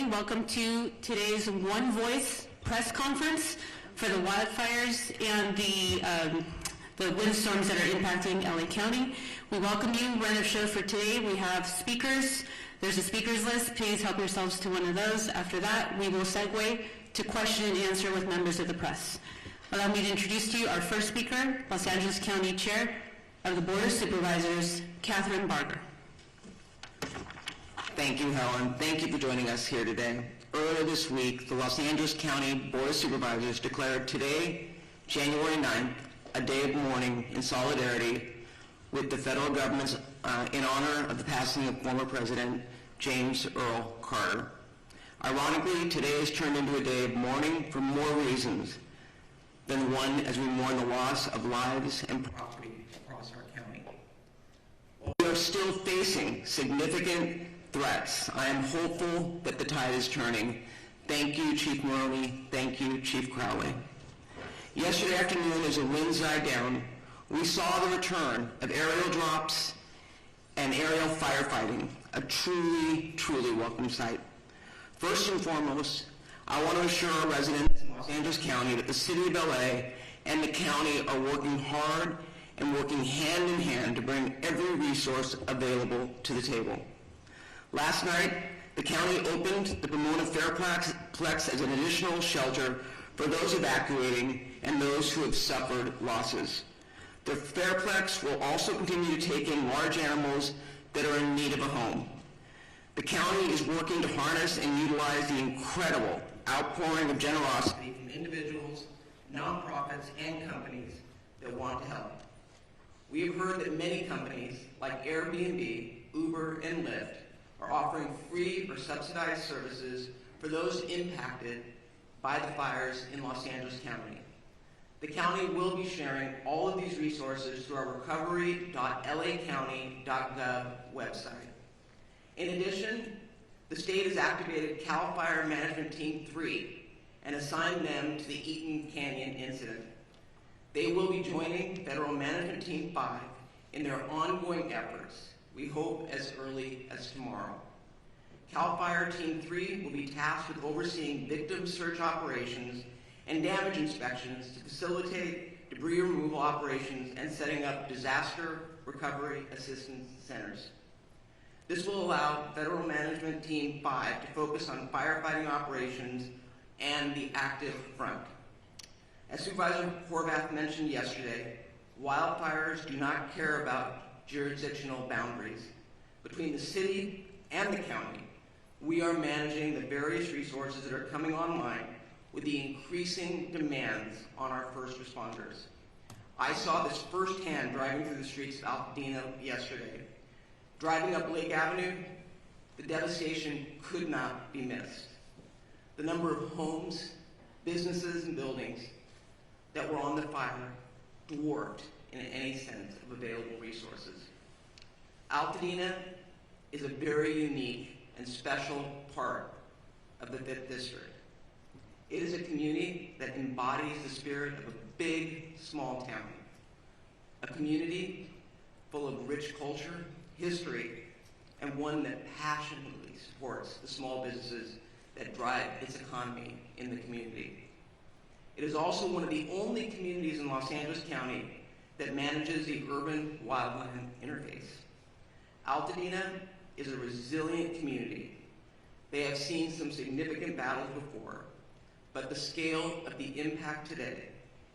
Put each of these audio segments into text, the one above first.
everyone. Welcome to today's One Voice press conference for the wildfires and the windstorms that are impacting LA County. We welcome you. We're on the show for today. We have speakers. There's a speakers list. Please help yourselves to one of those. After that, we will segue to question and answer with members of the press. Allow me to introduce to you our first speaker, Los Angeles County Chair of the Board of Supervisors, Catherine Barger. Thank you, Helen. Thank you for joining us here today. Earlier this week, the Los Angeles County Board of Supervisors declared today, January 9th, a day of mourning in solidarity with the federal government's in honor of the passing of former President James Earl Carter. Ironically, today has turned into a day of mourning for more reasons than one as we mourn the loss of lives and property across our county. We are still facing significant threats. I am hopeful that the tide is turning. Thank you, Chief Maroney. Thank you, Chief Crowley. Yesterday afternoon, as the winds died down, we saw the return of aerial drops and aerial firefighting, a truly, truly welcome sight. First and foremost, I want to assure our residents in Los Angeles County that the City of LA and the county are working hard and working hand in hand to bring every resource available to the table. Last night, the county opened the Pomona Fairplex as an additional shelter for those evacuating and those who have suffered losses. The Fairplex will also continue to take in large animals that are in need of a home. The county is working to harness and utilize the incredible outpouring of generosity from individuals, nonprofits, and companies that want to help. We have heard that many companies like Airbnb, Uber, and Lyft are offering free or subsidized services for those impacted by the fires in Los Angeles County. The county will be sharing all of these resources through our recovery.lacounty.gov website. In addition, the state has activated CAL FIRE Management Team 3 and assigned them to the Eaton Canyon incident. They will be joining Federal Management Team 5 in their ongoing efforts, we hope as early as tomorrow. CAL FIRE Team 3 will be tasked with overseeing victim search operations and damage inspections to facilitate debris removal operations and setting up disaster recovery assistance centers. This will allow Federal Management Team 5 to focus on firefighting operations and the active front. As Supervisor Horvath mentioned yesterday, wildfires do not care about jurisdictional boundaries. Between the city and the county, we are managing the various resources that are coming online with the increasing demands on our first responders. I saw this firsthand driving through the streets of Pasadena yesterday. Driving up Lake Avenue, the devastation could not be missed. The number of homes, businesses, and buildings that were on the fire dwarfed in any sense of available resources. Pasadena is a very unique and special part of the 5th District. It is a community that embodies the spirit of a big, small town. A community full of rich culture, history, and one that passionately supports the small businesses that drive its economy in the community. It is also one of the only communities in Los Angeles County that manages the urban-wildland interface. Altadena is a resilient community. They have seen some significant battles before, but the scale of the impact today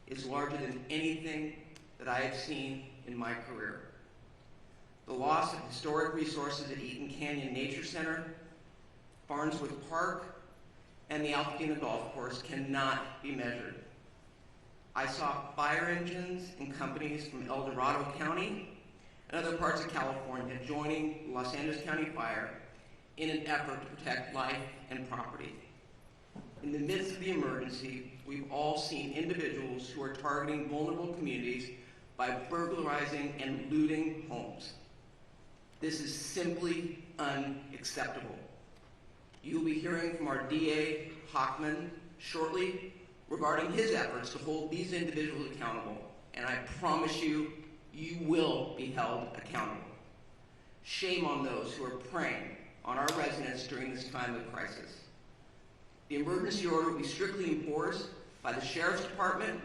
is larger than anything that I have seen in my career. The loss of historic resources at Eaton Canyon Nature Center, Farnsworth Park, and the Altadena Golf Course cannot be measured. I saw fire engines and companies from El Dorado County and other parts of California joining Los Angeles County Fire in an effort to protect life and property. In the midst of the emergency, we've all seen individuals who are targeting vulnerable communities by burglarizing and looting homes. This is simply unacceptable. You'll be hearing from our DA, Hockman, shortly regarding his efforts to hold these individuals accountable, and I promise you, you will be held accountable. Shame on those who are preying on our residents during this time of crisis. The emergency order will be strictly enforced by the Sheriff's Department,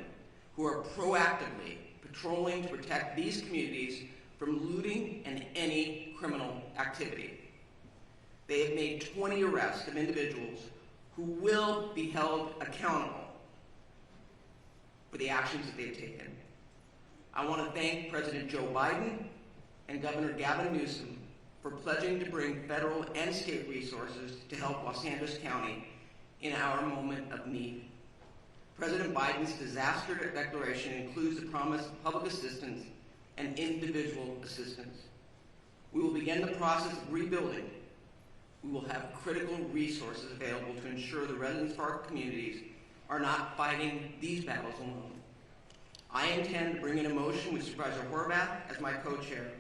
who are proactively patrolling to protect these communities from looting and any criminal activity. They have made 20 arrests of individuals who will be held accountable for the actions that they've taken. I want to thank President Joe Biden and Governor Gavin Newsom for pledging to bring federal and state resources to help Los Angeles County in our moment of need. President Biden's disaster declaration includes the promise of public assistance and individual assistance. We will begin the process of rebuilding. We will have critical resources available to ensure the residents of our communities are not fighting these battles alone. I intend to bring in a motion with Supervisor Horvath as my co-chair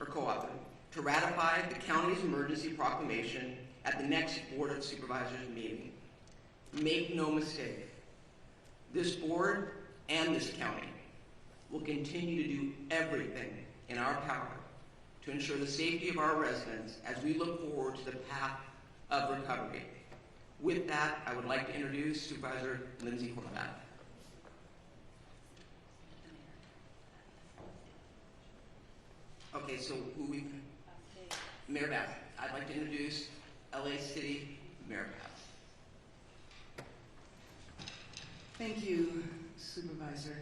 or co-author to ratify the county's emergency proclamation at the next Board of Supervisors meeting. Make no mistake, this board and this county will continue to do everything in our power to ensure the safety of our residents as we look forward to the path of recovery. With that, I would like to introduce Supervisor Lindsay Horvath. Okay, so Mayor Bath. I'd like to introduce LA City Mayor Bath. Thank you, Supervisor.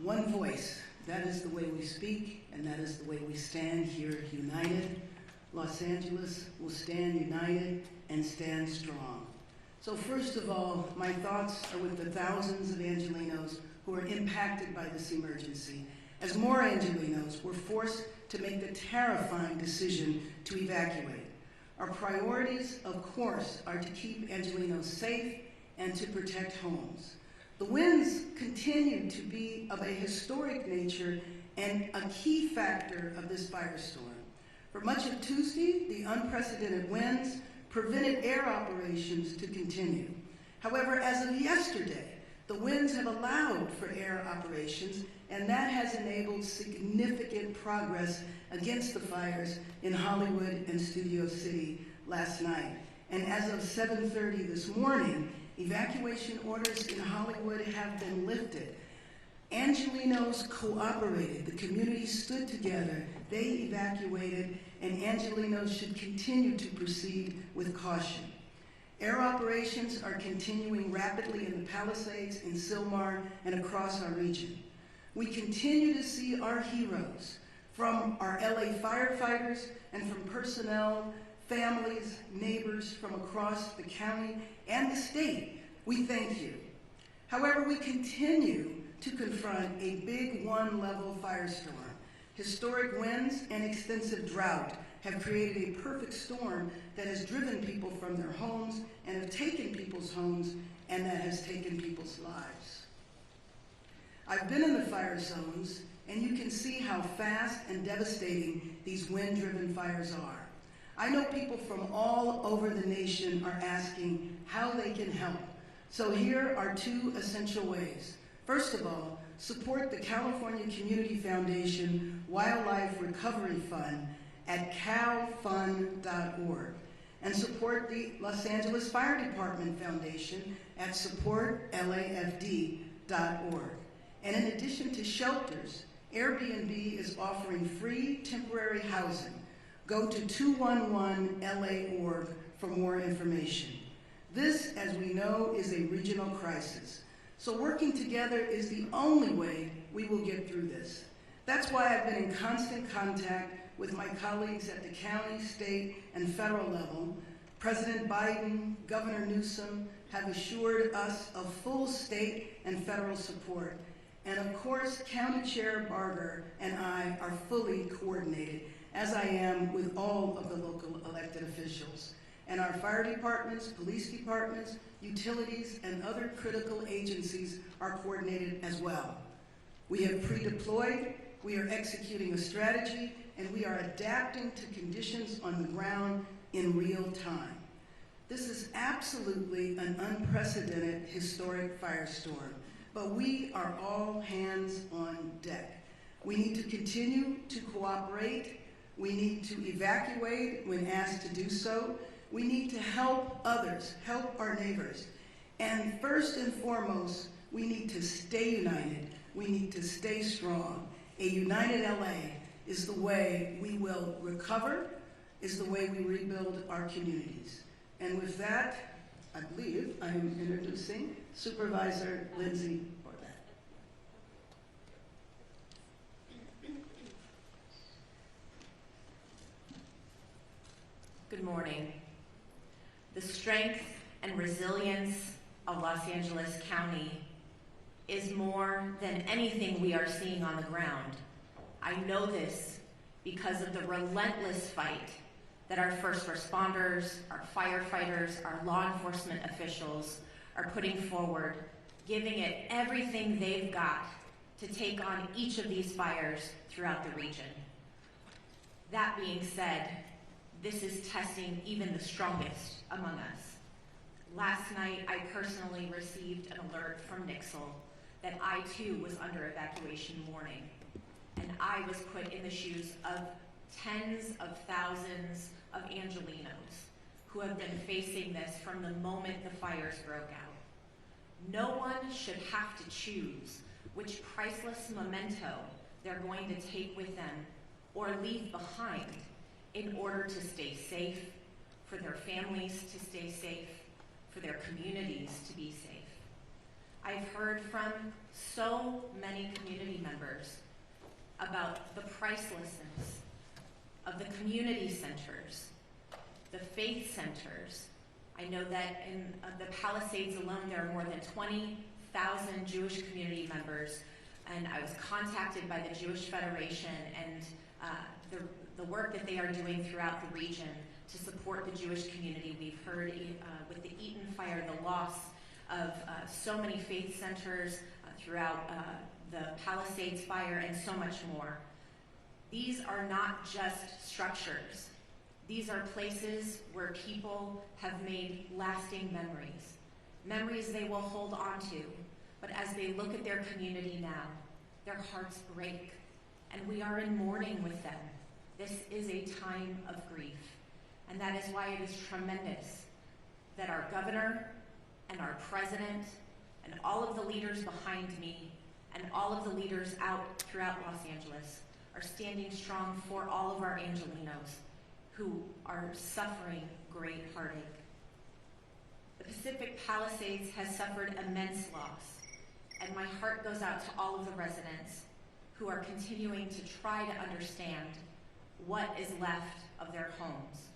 One voice, that is the way we speak, and that is the way we stand here united. Los Angeles will stand united and stand strong. So first of all, my thoughts are with the thousands of Angelenos who are impacted by this emergency, as more Angelenos were forced to make the terrifying decision to evacuate. Our priorities, of course, are to keep Angelenos safe and to protect homes. The winds continue to be of a historic nature and a key factor of this firestorm. For much of Tuesday, the unprecedented winds prevented air operations to continue. However, as of yesterday, the winds have allowed for air operations, and that has enabled significant progress against the fires in Hollywood and Studio City last night. And as of 7:30 this morning, evacuation orders in Hollywood have been lifted. Angelenos cooperated. The community stood together. They evacuated, and Angelenos should continue to proceed with caution. Air operations are continuing rapidly in the Palisades, in Sylmar, and across our region. We continue to see our heroes, from our LA firefighters and from personnel, families, neighbors from across the county and the state. We thank you. However, we continue to confront a big one-level firestorm. Historic winds and extensive drought have created a perfect storm that has driven people from their homes and have taken people's homes, and that has taken people's lives. I've been in the fire zones, and you can see how fast and devastating these wind-driven fires are. I know people from all over the nation are asking how they can help. So here are two essential ways. First of all, support the California Community Foundation Wildlife Recovery Fund at kvalfund.org, and support the Los Angeles Fire Department Foundation at supportlafd.org. And in addition to shelters, Airbnb is offering free temporary housing. Go to 211LA.org for more information. This, as we know, is a regional crisis. So working together is the only way we will get through this. That's why I've been in constant contact with my colleagues at the county, state, and federal level. President Biden, Governor Newsom have assured us of full state and federal support. And of course, County Chair Barger and I are fully coordinated, as I am with all of the local elected officials. And our fire departments, police departments, utilities, and other critical agencies are coordinated as well. We have pre-deployed, we are executing a strategy, and we are adapting to conditions on the ground in real time. This is absolutely an unprecedented historic firestorm, but we are all hands on deck. We need to continue to cooperate. We need to evacuate when asked to do so. We need to help others, help our neighbors. And first and foremost, we need to stay united. We need to stay strong. A united LA is the way we will recover, is the way we rebuild our communities. And with that, I believe I am introducing Supervisor Lindsay Bartlett. Good morning. The strength and resilience of Los Angeles County is more than anything we are seeing on the ground. I know this because of the relentless fight that our first responders, our firefighters, our law enforcement officials are putting forward, giving it everything they've got to take on each of these fires throughout the region. That being said, this is testing even the strongest among us. Last night, I personally received an alert from Nixle that I too was under evacuation warning. And I was put in the shoes of tens of thousands of Angelenos who have been facing this from the moment the fires broke out. No one should have to choose which priceless memento they're going to take with them or leave behind in order to stay safe, for their families to stay safe, for their communities to be safe. I've heard from so many community members about the pricelessness of the community centers, the faith centers. I know that in the Palisades alone, there are more than 20,000 Jewish community members, and I was contacted by the Jewish Federation and the work that they are doing throughout the region to support the Jewish community. We've heard with the Eaton fire, the loss of so many faith centers throughout the Palisades fire and so much more. These are not just structures. These are places where people have made lasting memories. Memories they will hold on to, but as they look at their community now, their hearts break, and we are in mourning with them. This is a time of grief, and that is why it is tremendous that our governor and our president and all of the leaders behind me and all of the leaders out throughout Los Angeles are standing strong for all of our Angelenos who are suffering great heartache. The Pacific Palisades has suffered immense loss, and my heart goes out to all of the residents who are continuing to try to understand what is left of their homes.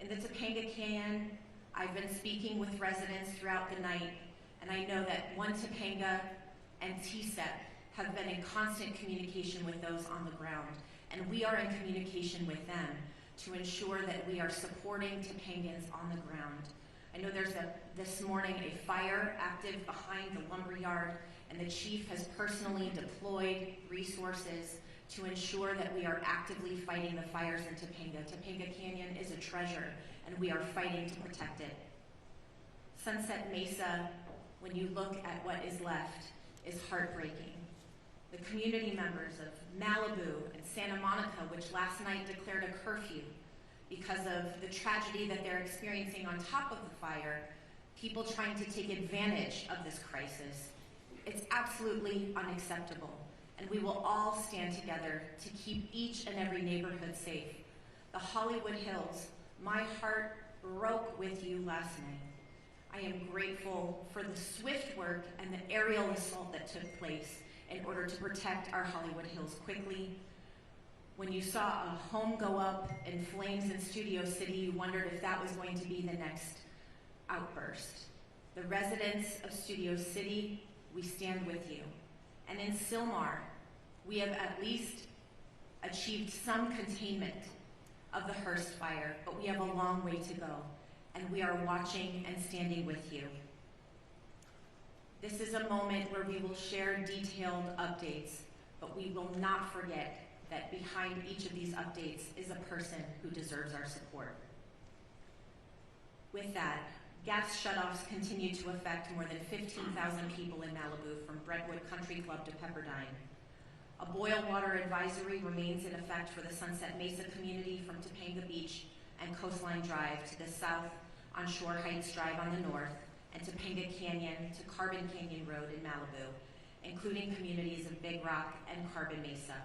In the Topanga Canyon, I've been speaking with residents throughout the night, and I know that One Topanga and TSEP have been in constant communication with those on the ground, and we are in communication with them to ensure that we are supporting Topangans on the ground. I know there's this morning a fire active behind the lumberyard, and the chief has personally deployed resources to ensure that we are actively fighting the fires in Topanga. Topanga Canyon is a treasure, and we are fighting to protect it. Sunset Mesa, when you look at what is left, is heartbreaking. The community members of Malibu and Santa Monica, which last night declared a curfew because of the tragedy that they're experiencing on top of the fire, people trying to take advantage of this crisis. It's absolutely unacceptable, and we will all stand together to keep each and every neighborhood safe. The Hollywood Hills, my heart broke with you last night. I am grateful for the swift work and the aerial assault that took place in order to protect our Hollywood Hills quickly. When you saw a home go up in flames in Studio City, you wondered if that was going to be the next outburst. The residents of Studio City, we stand with you. And in Sylmar, we have at least achieved some containment of the Hearst fire, but we have a long way to go, and we are watching and standing with you. This is a moment where we will share detailed updates, but we will not forget that behind each of these updates is a person who deserves our support. With that, gas shutoffs continue to affect more than 15,000 people in Malibu, from Brentwood Country Club to Pepperdine. A boil water advisory remains in effect for the Sunset Mesa community from Topanga Beach and Coastline Drive to the south on Shore Heights Drive on the north, and Topanga Canyon to Carbon Canyon Road in Malibu, including communities of Big Rock and Carbon Mesa.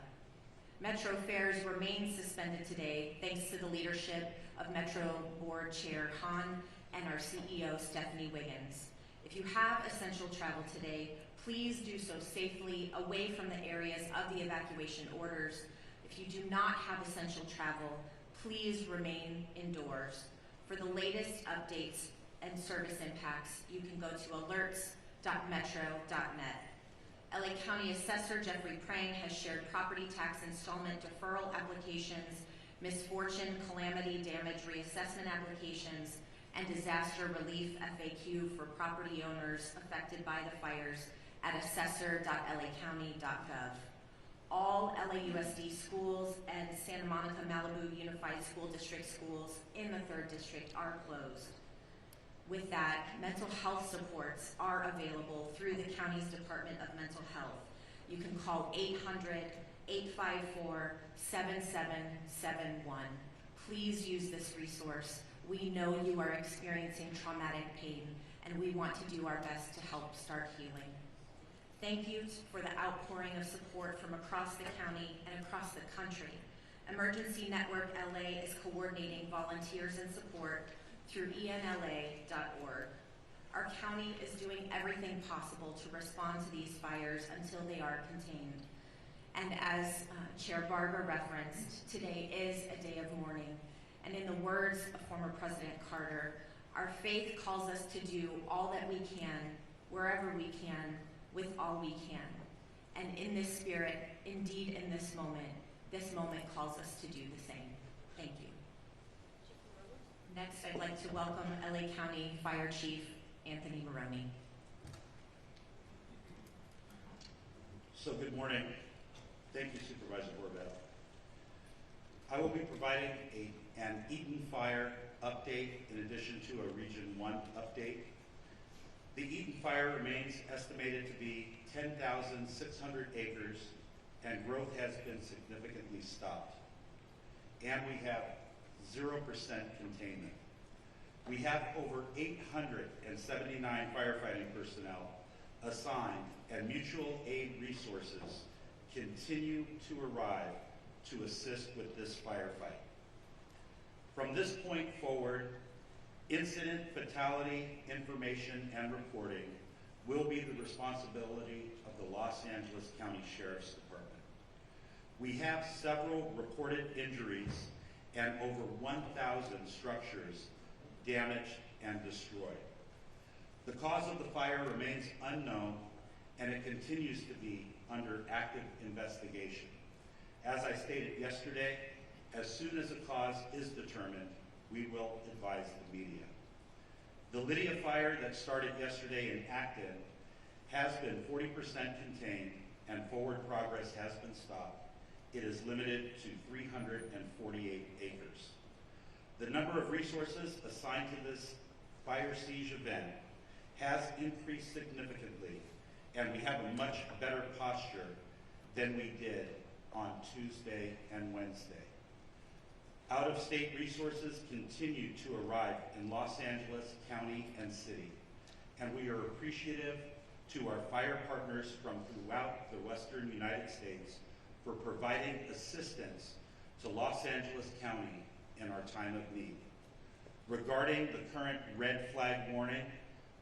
Metro fares remain suspended today thanks to the leadership of Metro Board Chair Hahn and our CEO Stephanie Wiggins. If you have essential travel today, please do so safely away from the areas of the evacuation orders. If you do not have essential travel, please remain indoors. For the latest updates and service impacts, you can go to alerts.metro.net. LA County Assessor Jeffrey Prang has shared property tax installment deferral applications, misfortune, calamity, damage reassessment applications, and disaster relief FAQ for property owners affected by the fires at assessor.lacounty.gov. All LAUSD schools and Santa Monica Malibu Unified School District schools in the 3rd District are closed. With that, mental health supports are available through the county's Department of Mental Health. You can call 800-854-7771. Please use this resource. We know you are experiencing traumatic pain, and we want to do our best to help start healing. Thank you for the outpouring of support from across the county and across the country. Emergency Network LA is coordinating volunteers and support through enla.org. Our county is doing everything possible to respond to these fires until they are contained. And as Chair Barber referenced, today is a day of mourning. And in the words of former President Carter, our faith calls us to do all that we can, wherever we can, with all we can. And in this spirit, indeed in this moment calls us to do the same. Thank you. Next, I'd like to welcome LA County Fire Chief Anthony Maroney. So good morning. Thank you, Supervisor Horvath. I will be providing an Eaton Fire update in addition to a Region 1 update. The Eaton Fire remains estimated to be 10,600 acres, and growth has been significantly stopped. And we have 0% containment. We have over 879 firefighting personnel assigned, and mutual aid resources continue to arrive to assist with this firefight. From this point forward, incident fatality information and reporting will be the responsibility of the Los Angeles County Sheriff's Department. We have several reported injuries and over 1,000 structures damaged and destroyed. The cause of the fire remains unknown, and it continues to be under active investigation. As I stated yesterday, as soon as a cause is determined, we will advise the media. The Lydia fire that started yesterday in Acton has been 40% contained, and forward progress has been stopped. It is limited to 348 acres. The number of resources assigned to this fire siege event has increased significantly, and we have a much better posture than we did on Tuesday and Wednesday. Out-of-state resources continue to arrive in Los Angeles County and City, and we are appreciative to our fire partners from throughout the Western United States for providing assistance to Los Angeles County in our time of need. Regarding the current red flag warning,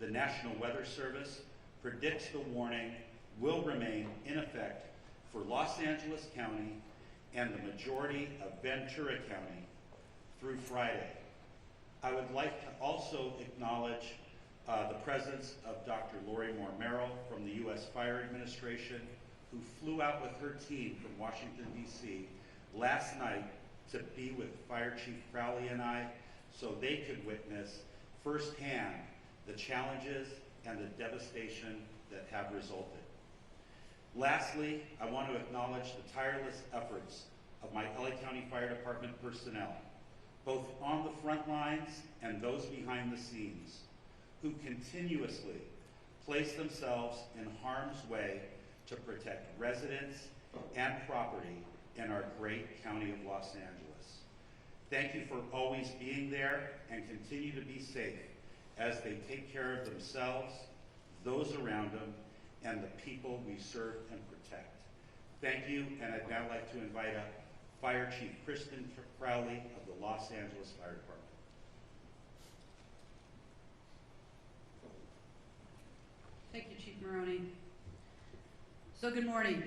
the National Weather Service predicts the warning will remain in effect for Los Angeles County and the majority of Ventura County through Friday. I would like to also acknowledge the presence of Dr. Lori Moore Merrill from the U.S. Fire Administration, who flew out with her team from Washington, D.C. last night to be with Fire Chief Crowley and I so they could witness firsthand the challenges and the devastation that have resulted. Lastly, I want to acknowledge the tireless efforts of my LA County Fire Department personnel, both on the front lines and those behind the scenes, who continuously place themselves in harm's way to protect residents and property in our great county of Los Angeles. Thank you for always being there, and continue to be safe as they take care of themselves, those around them, and the people we serve and protect. Thank you, and I'd now like to invite up Fire Chief Kristen Crowley of the Los Angeles Fire Department. Thank you, Chief Maroney. So good morning.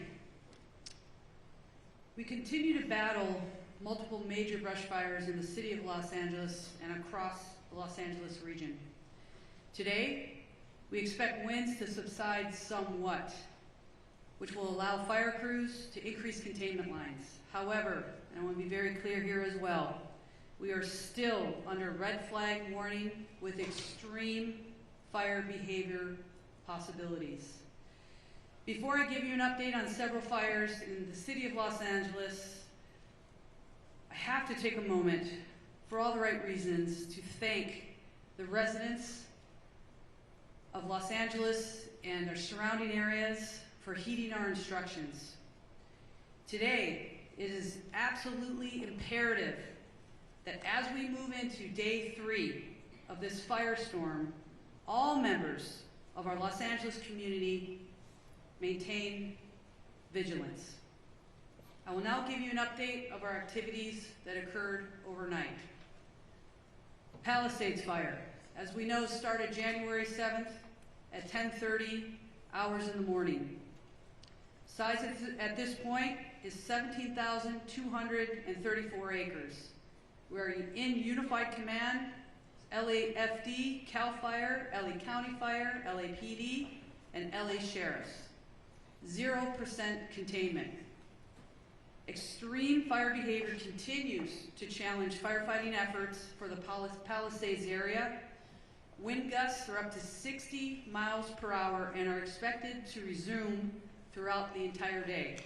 We continue to battle multiple major brush fires in the city of Los Angeles and across the Los Angeles region. Today, we expect winds to subside somewhat, which will allow fire crews to increase containment lines. However, and I want to be very clear here as well, we are still under red flag warning with extreme fire behavior possibilities. Before I give you an update on several fires in the city of Los Angeles, I have to take a moment, for all the right reasons, to thank the residents of Los Angeles and our surrounding areas for heeding our instructions. Today, it is absolutely imperative that as we move into day 3 of this firestorm, all members of our Los Angeles community maintain vigilance. I will now give you an update of our activities that occurred overnight. Palisades Fire, as we know, started January 7th at 10:30 hours in the morning. Size at this point is 17,234 acres. We are in unified command, LAFD, CAL FIRE, LA County Fire, LAPD, and LA Sheriffs. 0% containment. Extreme fire behavior continues to challenge firefighting efforts for the Palisades area. Wind gusts are up to 60 miles per hour and are expected to resume throughout the entire day.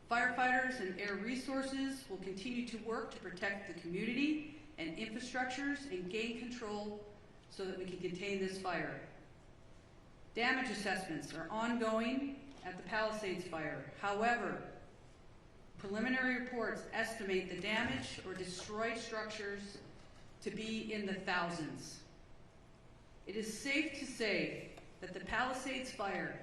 Firefighters and air resources will continue to work to protect the community and infrastructures and gain control so that we can contain this fire. Damage assessments are ongoing at the Palisades Fire. However, preliminary reports estimate the damage or destroyed structures to be in the thousands. It is safe to say that the Palisades Fire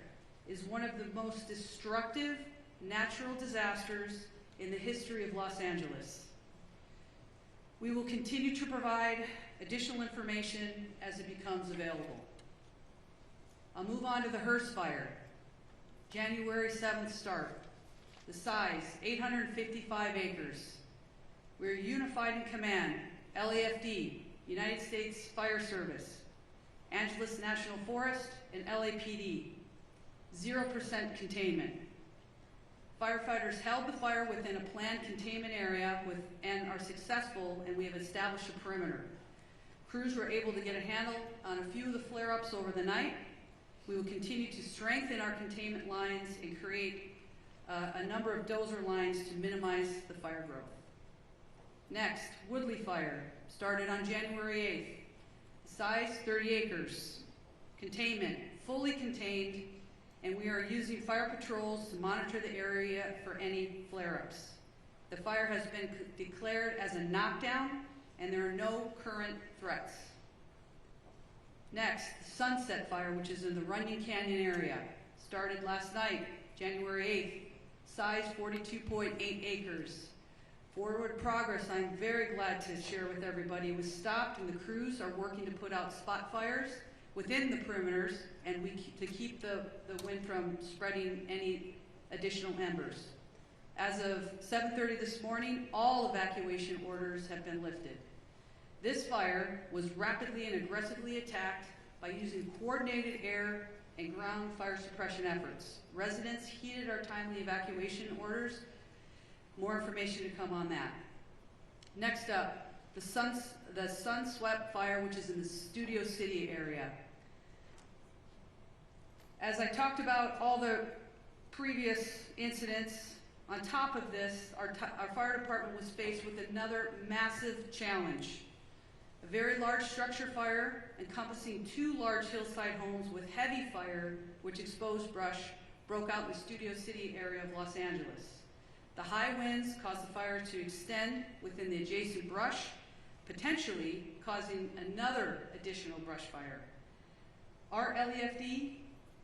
is one of the most destructive natural disasters in the history of Los Angeles. We will continue to provide additional information as it becomes available. I'll move on to the Hearst Fire. January 7th start. The size, 855 acres. We're unified in command, LAFD, United States Fire Service, Angeles National Forest, and LAPD. 0% containment. Firefighters held the fire within a planned containment area and are successful, and we have established a perimeter. Crews were able to get a handle on a few of the flare-ups over the night. We will continue to strengthen our containment lines and create a number of dozer lines to minimize the fire growth. Next, Woodley Fire started on January 8th. Size 30 acres. Containment, fully contained, and we are using fire patrols to monitor the area for any flare-ups. The fire has been declared as a knockdown, and there are no current threats. Next, the Sunset Fire, which is in the Runyon Canyon area, started last night, January 8th. Size 42.8 acres. Forward progress, I'm very glad to share with everybody, was stopped, and the crews are working to put out spot fires within the perimeters and to keep the wind from spreading any additional embers. As of 7:30 this morning, all evacuation orders have been lifted. This fire was rapidly and aggressively attacked by using coordinated air and ground fire suppression efforts. Residents heeded our timely evacuation orders. More information to come on that. Next up, the Sunswept Fire, which is in the Studio City area. As I talked about all the previous incidents, on top of this, our fire department was faced with another massive challenge. A very large structure fire encompassing 2 large hillside homes with heavy fire, which exposed brush, broke out in the Studio City area of Los Angeles. The high winds caused the fire to extend within the adjacent brush, potentially causing another additional brush fire. Our LEFD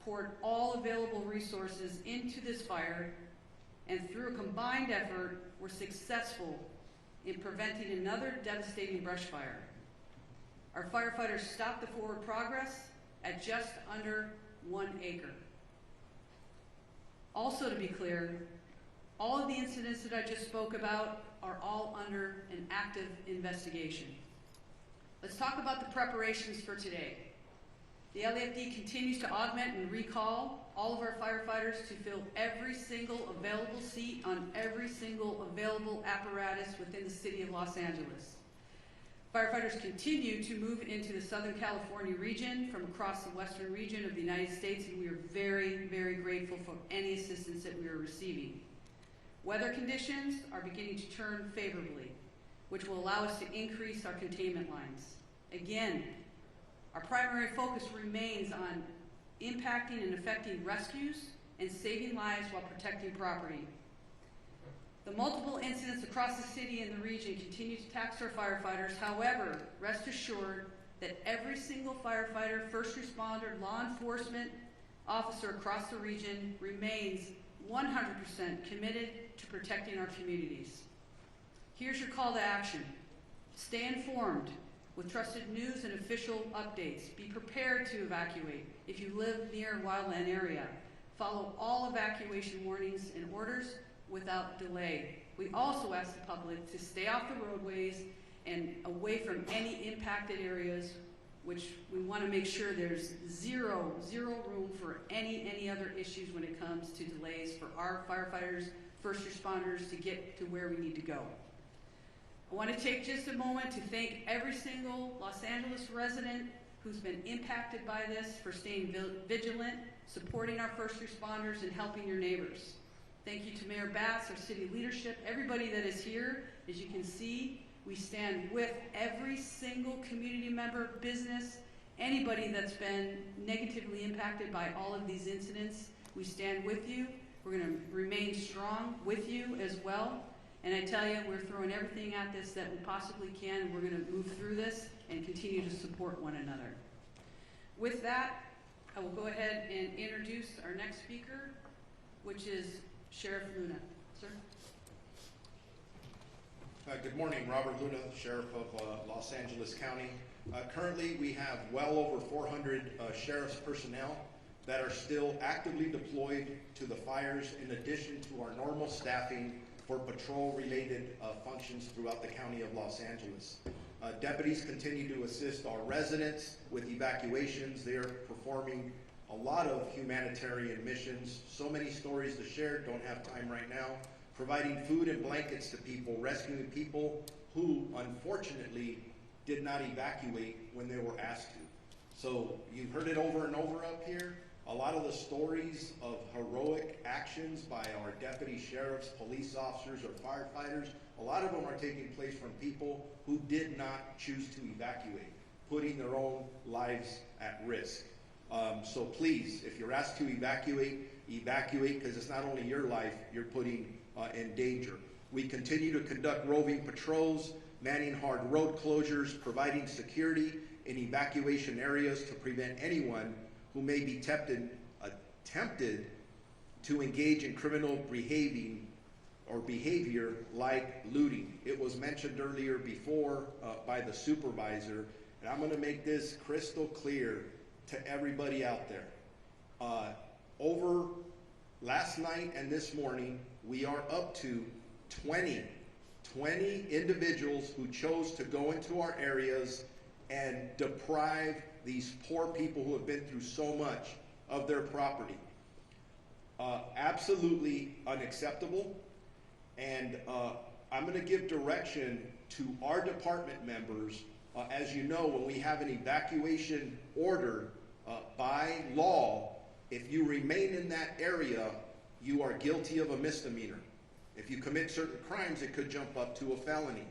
poured all available resources into this fire, and through a combined effort, were successful in preventing another devastating brush fire. Our firefighters stopped the forward progress at just under 1 acre. Also, to be clear, all of the incidents that I just spoke about are all under an active investigation. Let's talk about the preparations for today. The LAFD continues to augment and recall all of our firefighters to fill every single available seat on every single available apparatus within the city of Los Angeles. Firefighters continue to move into the Southern California region from across the western region of the United States, and we are very, very grateful for any assistance that we are receiving. Weather conditions are beginning to turn favorably, which will allow us to increase our containment lines. Again, our primary focus remains on impacting and affecting rescues and saving lives while protecting property. The multiple incidents across the city and the region continue to tax our firefighters. However, rest assured that every single firefighter, first responder, law enforcement officer across the region remains 100% committed to protecting our communities. Here's your call to action. Stay informed with trusted news and official updates. Be prepared to evacuate if you live near a wildland area. Follow all evacuation warnings and orders without delay. We also ask the public to stay off the roadways and away from any impacted areas, which we want to make sure there's zero room for any other issues when it comes to delays for our firefighters, first responders to get to where we need to go. I want to take just a moment to thank every single Los Angeles resident who's been impacted by this for staying vigilant, supporting our first responders, and helping your neighbors. Thank you to Mayor Batts, our city leadership, everybody that is here. As you can see, we stand with every single community member, business, anybody that's been negatively impacted by all of these incidents. We stand with you. We're going to remain strong with you as well. And I tell you, we're throwing everything at this that we possibly can. We're going to move through this and continue to support one another. With that, I will go ahead and introduce our next speaker, which is Sheriff Luna. Sir? Good morning, Robert Luna, Sheriff of Los Angeles County. Currently, we have well over 400 sheriff's personnel that are still actively deployed to the fires, in addition to our normal staffing for patrol-related functions throughout the county of Los Angeles. Deputies continue to assist our residents with evacuations. They are performing a lot of humanitarian missions. So many stories to share, don't have time right now. Providing food and blankets to people, rescuing people who unfortunately did not evacuate when they were asked to. So you've heard it over and over up here. A lot of the stories of heroic actions by our deputy sheriffs, police officers, or firefighters, a lot of them are taking place from people who did not choose to evacuate, putting their own lives at risk. So please, if you're asked to evacuate, because it's not only your life you're putting in danger. We continue to conduct roving patrols, manning hard road closures, providing security in evacuation areas to prevent anyone who may be attempted to engage in criminal behavior like looting. It was mentioned earlier before by the supervisor, and I'm going to make this crystal clear to everybody out there. Over last night and this morning, we are up to 20 individuals who chose to go into our areas and deprive these poor people who have been through so much of their property. Absolutely unacceptable. And I'm going to give direction to our department members. As you know, when we have an evacuation order by law, if you remain in that area, you are guilty of a misdemeanor. If you commit certain crimes, it could jump up to a felony.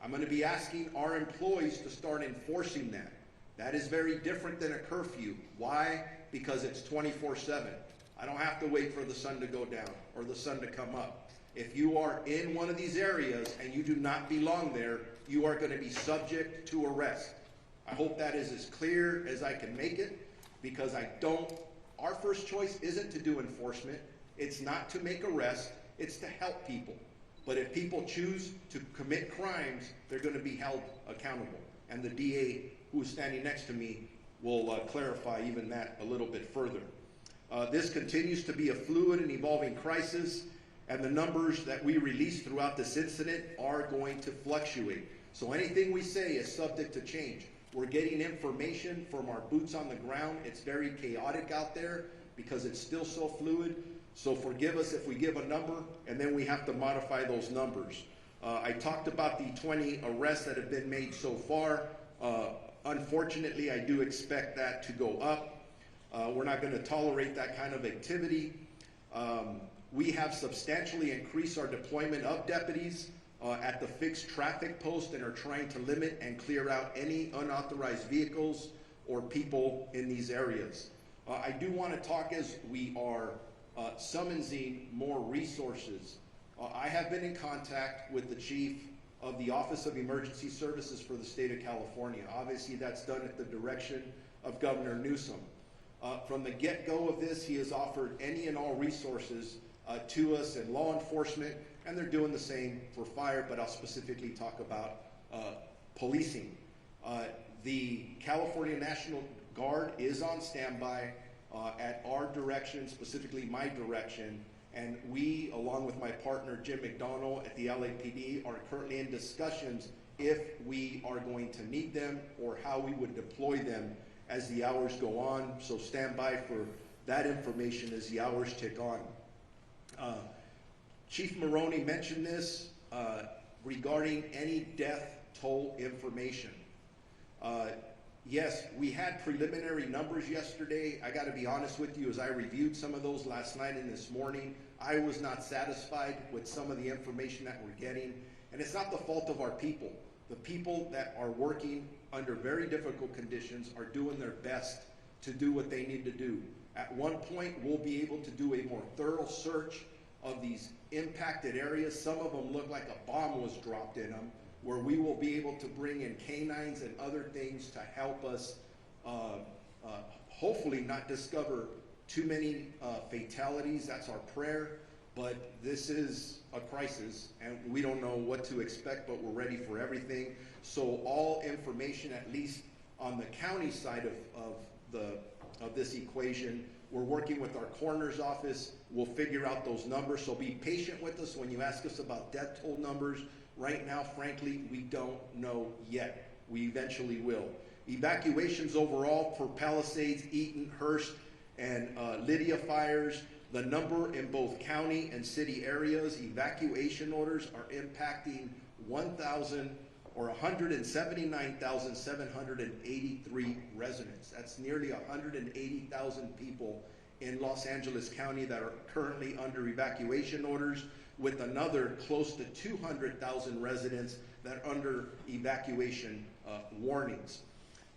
I'm going to be asking our employees to start enforcing that. That is very different than a curfew. Why? Because it's 24/7. I don't have to wait for the sun to go down or the sun to come up. If you are in one of these areas and you do not belong there, you are going to be subject to arrest. I hope that is as clear as I can make it, because our first choice isn't to do enforcement. It's not to make arrests. It's to help people. But if people choose to commit crimes, they're going to be held accountable. And the DA, who is standing next to me, will clarify even that a little bit further. This continues to be a fluid and evolving crisis, and the numbers that we release throughout this incident are going to fluctuate. So anything we say is subject to change. We're getting information from our boots on the ground. It's very chaotic out there because it's still so fluid. So forgive us if we give a number and then we have to modify those numbers. I talked about the 20 arrests that have been made so far. Unfortunately, I do expect that to go up. We're not going to tolerate that kind of activity. We have substantially increased our deployment of deputies at the fixed traffic post and are trying to limit and clear out any unauthorized vehicles or people in these areas. I do want to talk as we are summoning more resources. I have been in contact with the chief of the Office of Emergency Services for the state of California. Obviously, that's done at the direction of Governor Newsom. From the get-go of this, he has offered any and all resources to us in law enforcement, and they're doing the same for fire, but I'll specifically talk about policing. The California National Guard is on standby at our direction, specifically my direction, and we, along with my partner Jim McDonald at the LAPD, are currently in discussions if we are going to need them or how we would deploy them as the hours go on. So stand by for that information as the hours tick on. Chief Maroney mentioned this regarding any death toll information. Yes, we had preliminary numbers yesterday. I got to be honest with you, as I reviewed some of those last night and this morning, I was not satisfied with some of the information that we're getting. And it's not the fault of our people. The people that are working under very difficult conditions are doing their best to do what they need to do. At one point, we'll be able to do a more thorough search of these impacted areas. Some of them look like a bomb was dropped in them, where we will be able to bring in canines and other things to help us hopefully not discover too many fatalities. That's our prayer, but this is a crisis and we don't know what to expect, but we're ready for everything. So all information, at least on the county side of this equation, we're working with our coroner's office. We'll figure out those numbers, so be patient with us when you ask us about death toll numbers. Right now, frankly, we don't know yet. We eventually will. Evacuations overall for Palisades, Eaton, Hearst, and Lydia fires, the number in both county and city areas, evacuation orders are impacting 179,783 residents. That's nearly 180,000 people in Los Angeles County that are currently under evacuation orders, with another close to 200,000 residents that are under evacuation warnings.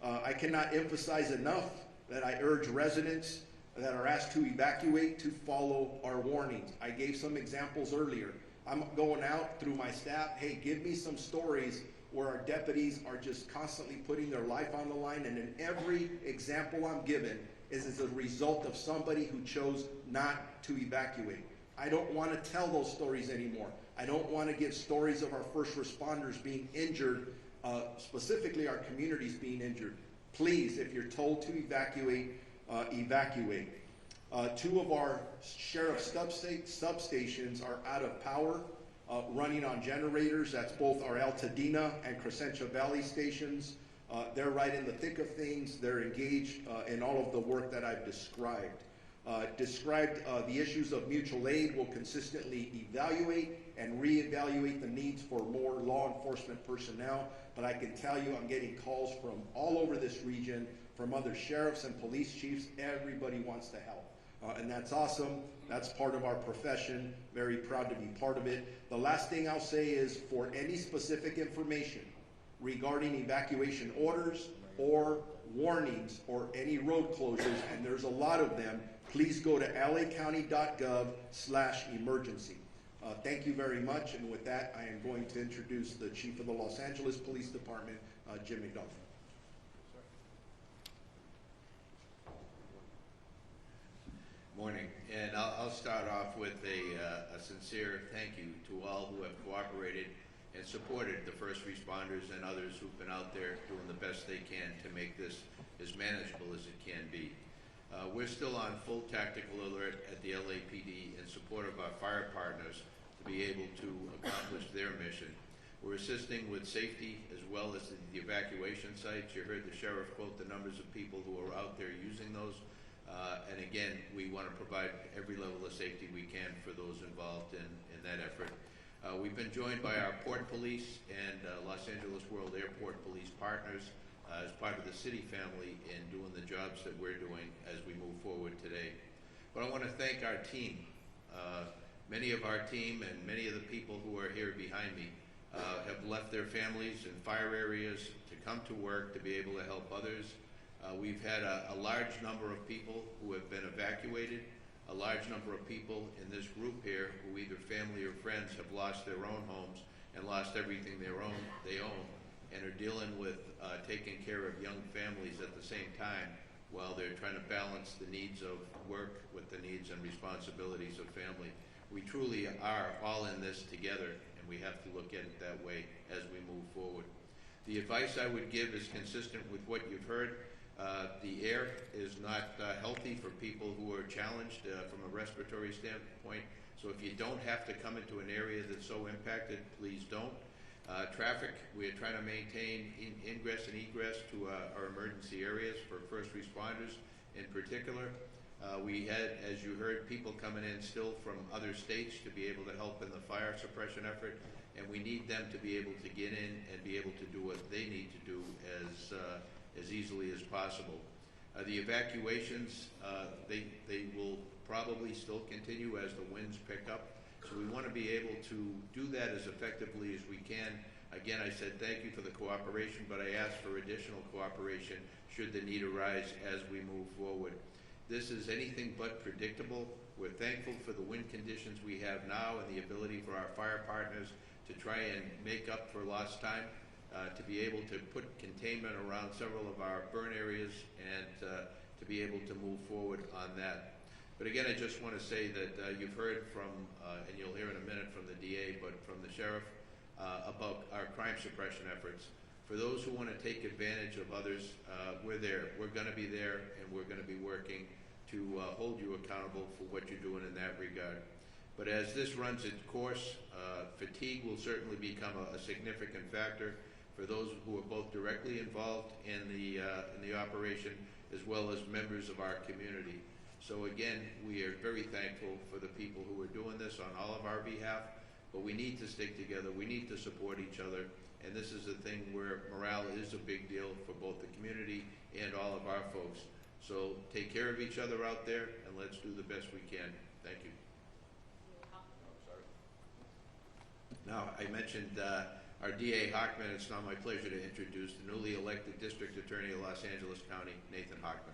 I cannot emphasize enough that I urge residents that are asked to evacuate to follow our warnings. I gave some examples earlier. I'm going out through my staff, hey, give me some stories where our deputies are just constantly putting their life on the line, and in every example I'm given is as a result of somebody who chose not to evacuate. I don't want to tell those stories anymore. I don't want to give stories of our first responders being injured, specifically our communities being injured. Please, if you're told to evacuate, evacuate. Two of our sheriff's substations are out of power, running on generators. That's both our Pasadena and Crescentia Valley stations. They're right in the thick of things. They're engaged in all of the work that I've described. The issues of mutual aid. Will consistently evaluate and reevaluate the needs for more law enforcement personnel. But I can tell you I'm getting calls from all over this region, from other sheriffs and police chiefs. Everybody wants to help. And that's awesome. That's part of our profession. Very proud to be part of it. The last thing I'll say is, for any specific information regarding evacuation orders or warnings or any road closures, and there's a lot of them, please go to lacounty.gov/emergency. Thank you very much, and with that, I am going to introduce the Chief of the Los Angeles Police Department, Jim McDonough. Morning, and I'll start off with a sincere thank you to all who have cooperated and supported the first responders and others who've been out there doing the best they can to make this as manageable as it can be. We're still on full tactical alert at the LAPD in support of our fire partners to be able to accomplish their mission. We're assisting with safety as well as the evacuation sites. You heard the sheriff quote the numbers of people who are out there using those. And again, we want to provide every level of safety we can for those involved in that effort. We've been joined by our Port Police and Los Angeles World Airport Police partners as part of the city family in doing the jobs that we're doing as we move forward today. But I want to thank our team. Many of our team and many of the people who are here behind me have left their families in fire areas to come to work to be able to help others. We've had a large number of people who have been evacuated, a large number of people in this group here who either family or friends have lost their own homes and lost everything they own and are dealing with taking care of young families at the same time while they're trying to balance the needs of work with the needs and responsibilities of family. We truly are all in this together, and we have to look at it that way as we move forward. The advice I would give is consistent with what you've heard. The air is not healthy for people who are challenged from a respiratory standpoint. So if you don't have to come into an area that's so impacted, please don't. Traffic, we're trying to maintain ingress and egress to our emergency areas for first responders in particular. We had, as you heard, people coming in still from other states to be able to help in the fire suppression effort, and we need them to be able to get in and be able to do what they need to do as easily as possible. The evacuations, they will probably still continue as the winds pick up. So we want to be able to do that as effectively as we can. Again, I said thank you for the cooperation, but I ask for additional cooperation should the need arise as we move forward. This is anything but predictable. We're thankful for the wind conditions we have now and the ability for our fire partners to try and make up for lost time. To be able to put containment around several of our burn areas and to be able to move forward on that. But again, I just want to say that you've heard from, and you'll hear in a minute from the DA, but from the sheriff about our crime suppression efforts. For those who want to take advantage of others, we're there. We're going to be there, and we're going to be working to hold you accountable for what you're doing in that regard. But as this runs its course, fatigue will certainly become a significant factor for those who are both directly involved in the operation as well as members of our community. So again, we are very thankful for the people who are doing this on all of our behalf, but we need to stick together, we need to support each other, and this is a thing where morale is a big deal for both the community and all of our folks. So take care of each other out there, and let's do the best we can. Thank you. Now, I mentioned our DA Hockman. It's now my pleasure to introduce the newly elected District Attorney of Los Angeles County, Nathan Hockman.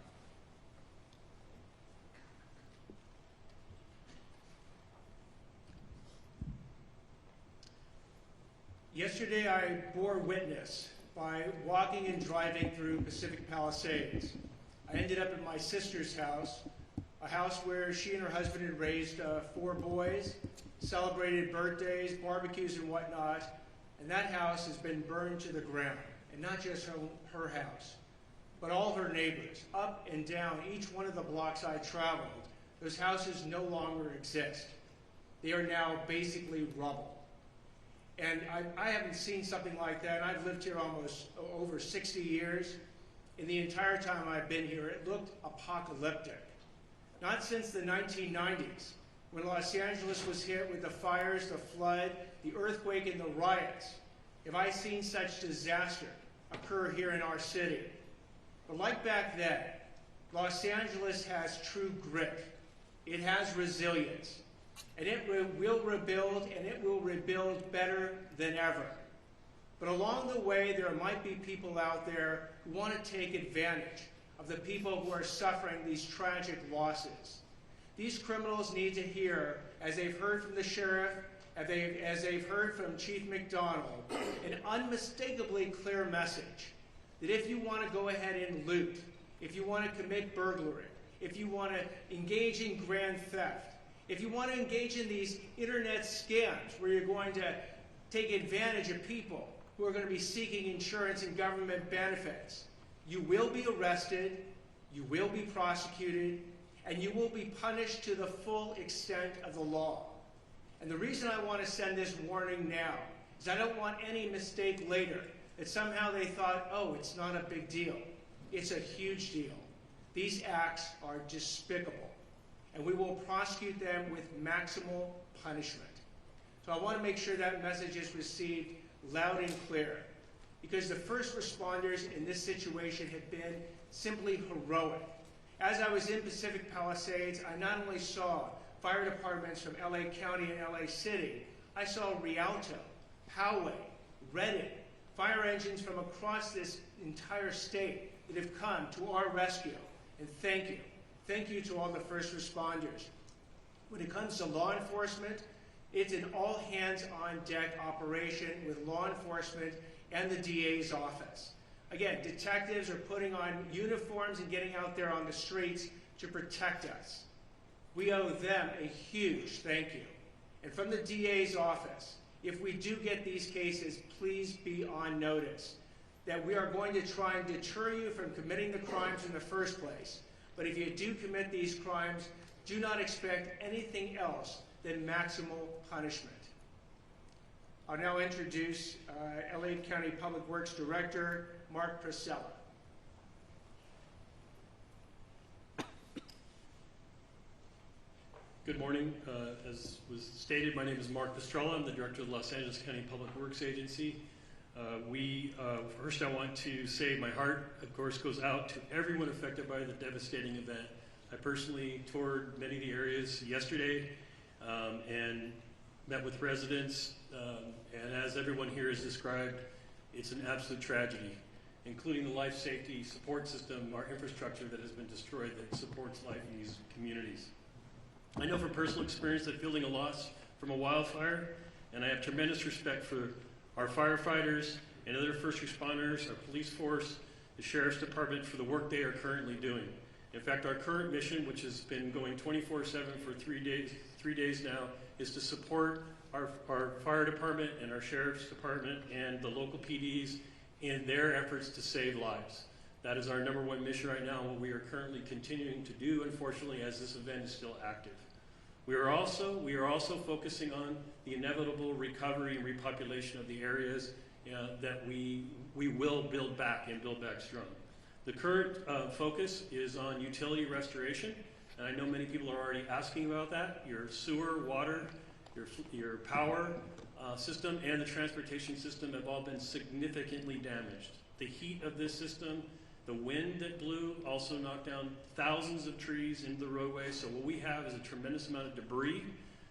Yesterday, I bore witness by walking and driving through Pacific Palisades. I ended up at my sister's house, a house where she and her husband had raised 4 boys, celebrated birthdays, barbecues, and whatnot. And that house has been burned to the ground, and not just her house, but all her neighbors, up and down each one of the blocks I traveled. Those houses no longer exist. They are now basically rubble. And I haven't seen something like that. I've lived here almost over 60 years. In the entire time I've been here, it looked apocalyptic. Not since the 1990s, when Los Angeles was hit with the fires, the flood, the earthquake, and the riots, have I seen such disaster occur here in our city. But like back then, Los Angeles has true grit. It has resilience. And it will rebuild, and it will rebuild better than ever. But along the way, there might be people out there who want to take advantage of the people who are suffering these tragic losses. These criminals need to hear, as they've heard from the sheriff as they've heard from Chief McDonald, an unmistakably clear message that if you want to go ahead and loot, if you want to commit burglary, if you want to engage in grand theft, if you want to engage in these internet scams where you're going to take advantage of people who are going to be seeking insurance and government benefits, you will be arrested, you will be prosecuted, and you will be punished to the full extent of the law. And the reason I want to send this warning now is I don't want any mistake later that somehow they thought, oh, it's not a big deal. It's a huge deal. These acts are despicable, and we will prosecute them with maximal punishment. So I want to make sure that message is received loud and clear, because the first responders in this situation have been simply heroic. As I was in Pacific Palisades, I not only saw fire departments from LA County and LA City, I saw Rialto, Poway, Redding, fire engines from across this entire state that have come to our rescue. And thank you. Thank you to all the first responders. When it comes to law enforcement, it's an all-hands-on-deck operation with law enforcement and the DA's office. Again, detectives are putting on uniforms and getting out there on the streets to protect us. We owe them a huge thank you. And from the DA's office, if we do get these cases, please be on notice that we are going to try and deter you from committing the crimes in the first place. But if you do commit these crimes, do not expect anything else than maximal punishment. I'll now introduce LA County Public Works Director, Mark Priscilla. Good morning. As was stated, my name is Mark Pistrella. I'm the Director of the Los Angeles County Public Works Agency. First I want to say my heart, of course, goes out to everyone affected by the devastating event. I personally toured many of the areas yesterday and met with residents, and as everyone here has described, it's an absolute tragedy, including the life safety support system, our infrastructure that has been destroyed that supports life in these communities. I know from personal experience that feeling a loss from a wildfire, and I have tremendous respect for our firefighters and other first responders, our police force, the Sheriff's Department for the work they are currently doing. In fact, our current mission, which has been going 24/7 for 3 days now, is to support our fire department and our Sheriff's Department and the local PDs in their efforts to save lives. That is our #1 mission right now, and what we are currently continuing to do, unfortunately, as this event is still active. We are also focusing on the inevitable recovery and repopulation of the areas that we will build back and build back strong. The current focus is on utility restoration, and I know many people are already asking about that. Your sewer, water, your power system, and the transportation system have all been significantly damaged. The heat of this system, the wind that blew also knocked down thousands of trees into the roadway. So what we have is a tremendous amount of debris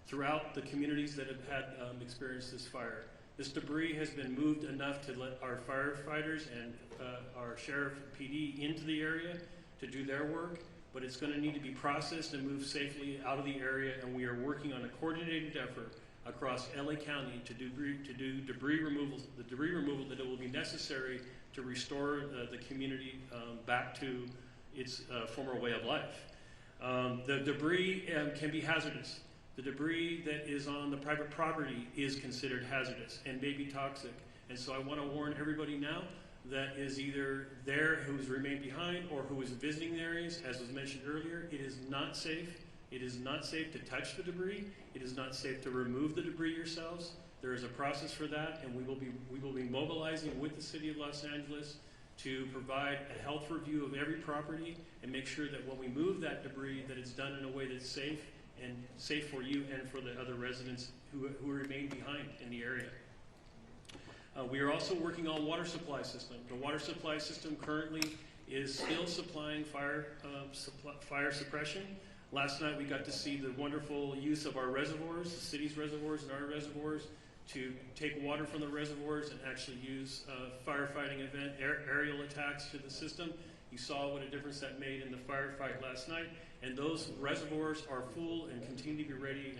throughout the communities that have had experienced this fire. This debris has been moved enough to let our firefighters and our sheriff PD into the area to do their work, but it's going to need to be processed and moved safely out of the area, and we are working on a coordinated effort across LA County to do debris removal, the debris removal that it will be necessary to restore the community back to its former way of life. The debris can be hazardous. The debris that is on the private property is considered hazardous and may be toxic. And so I want to warn everybody now that is either there who's remained behind or who is visiting the areas. As was mentioned earlier, it is not safe. It is not safe to touch the debris. It is not safe to remove the debris yourselves. There is a process for that, and we will be mobilizing with the City of Los Angeles to provide a health review of every property and make sure that when we move that debris, that it's done in a way that's safe for you and for the other residents who remain behind in the area. We are also working on water supply system. The water supply system currently is still supplying fire suppression. Last night we got to see the wonderful use of our reservoirs, the city's reservoirs and our reservoirs, to take water from the reservoirs and actually use firefighting event aerial attacks to the system. You saw what a difference that made in the firefight last night, and those reservoirs are full and continue to be ready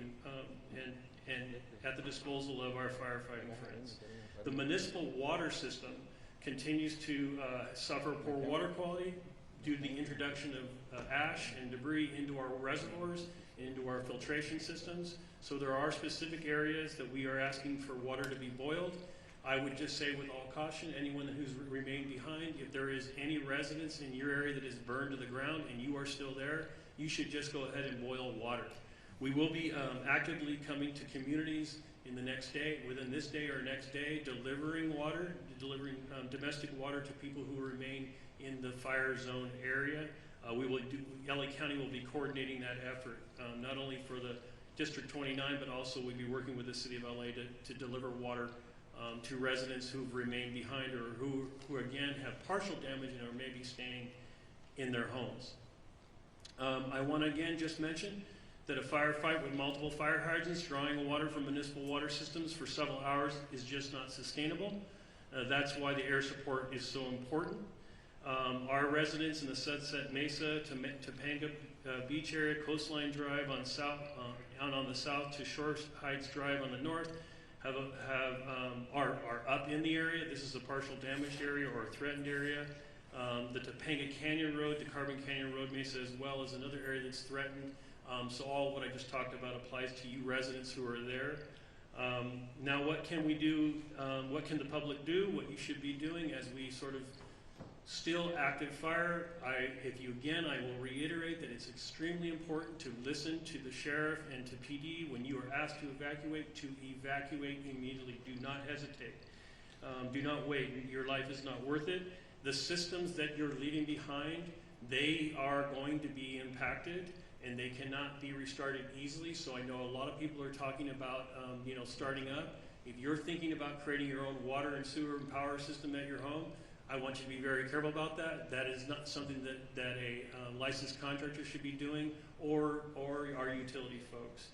and at the disposal of our firefighting friends. The municipal water system continues to suffer poor water quality due to the introduction of ash and debris into our reservoirs, into our filtration systems. So there are specific areas that we are asking for water to be boiled. I would just say with all caution, anyone who's remained behind, if there is any residence in your area that is burned to the ground and you are still there, you should just go ahead and boil water. We will be actively coming to communities in the next day, within this day or next day, delivering water, delivering domestic water to people who remain in the fire zone area. LA County will be coordinating that effort, not only for the District 29, but also we'll be working with the City of LA to deliver water to residents who've remained behind or who again have partial damage and are maybe staying in their homes. I want to again just mention that a firefight with multiple fire hydrants drawing water from municipal water systems for several hours is just not sustainable. That's why the air support is so important. Our residents in the Sunset Mesa, Topanga Beach area, Coastline Drive on the south to Shore Heights Drive on the north are up in the area. This is a partial damaged area or a threatened area. The Topanga Canyon Road, the Carbon Canyon Road Mesa as well is another area that's threatened. So all what I just talked about applies to you residents who are there. Now what can we do, what can the public do, what you should be doing as we sort of still active fire? I will reiterate that it's extremely important to listen to the sheriff and to PD when you are asked to evacuate immediately. Do not hesitate. Do not wait. Your life is not worth it. The systems that you're leaving behind, they are going to be impacted and they cannot be restarted easily. So I know a lot of people are talking about starting up. If you're thinking about creating your own water and sewer and power system at your home, I want you to be very careful about that. That is not something that a licensed contractor should be doing or our utility folks.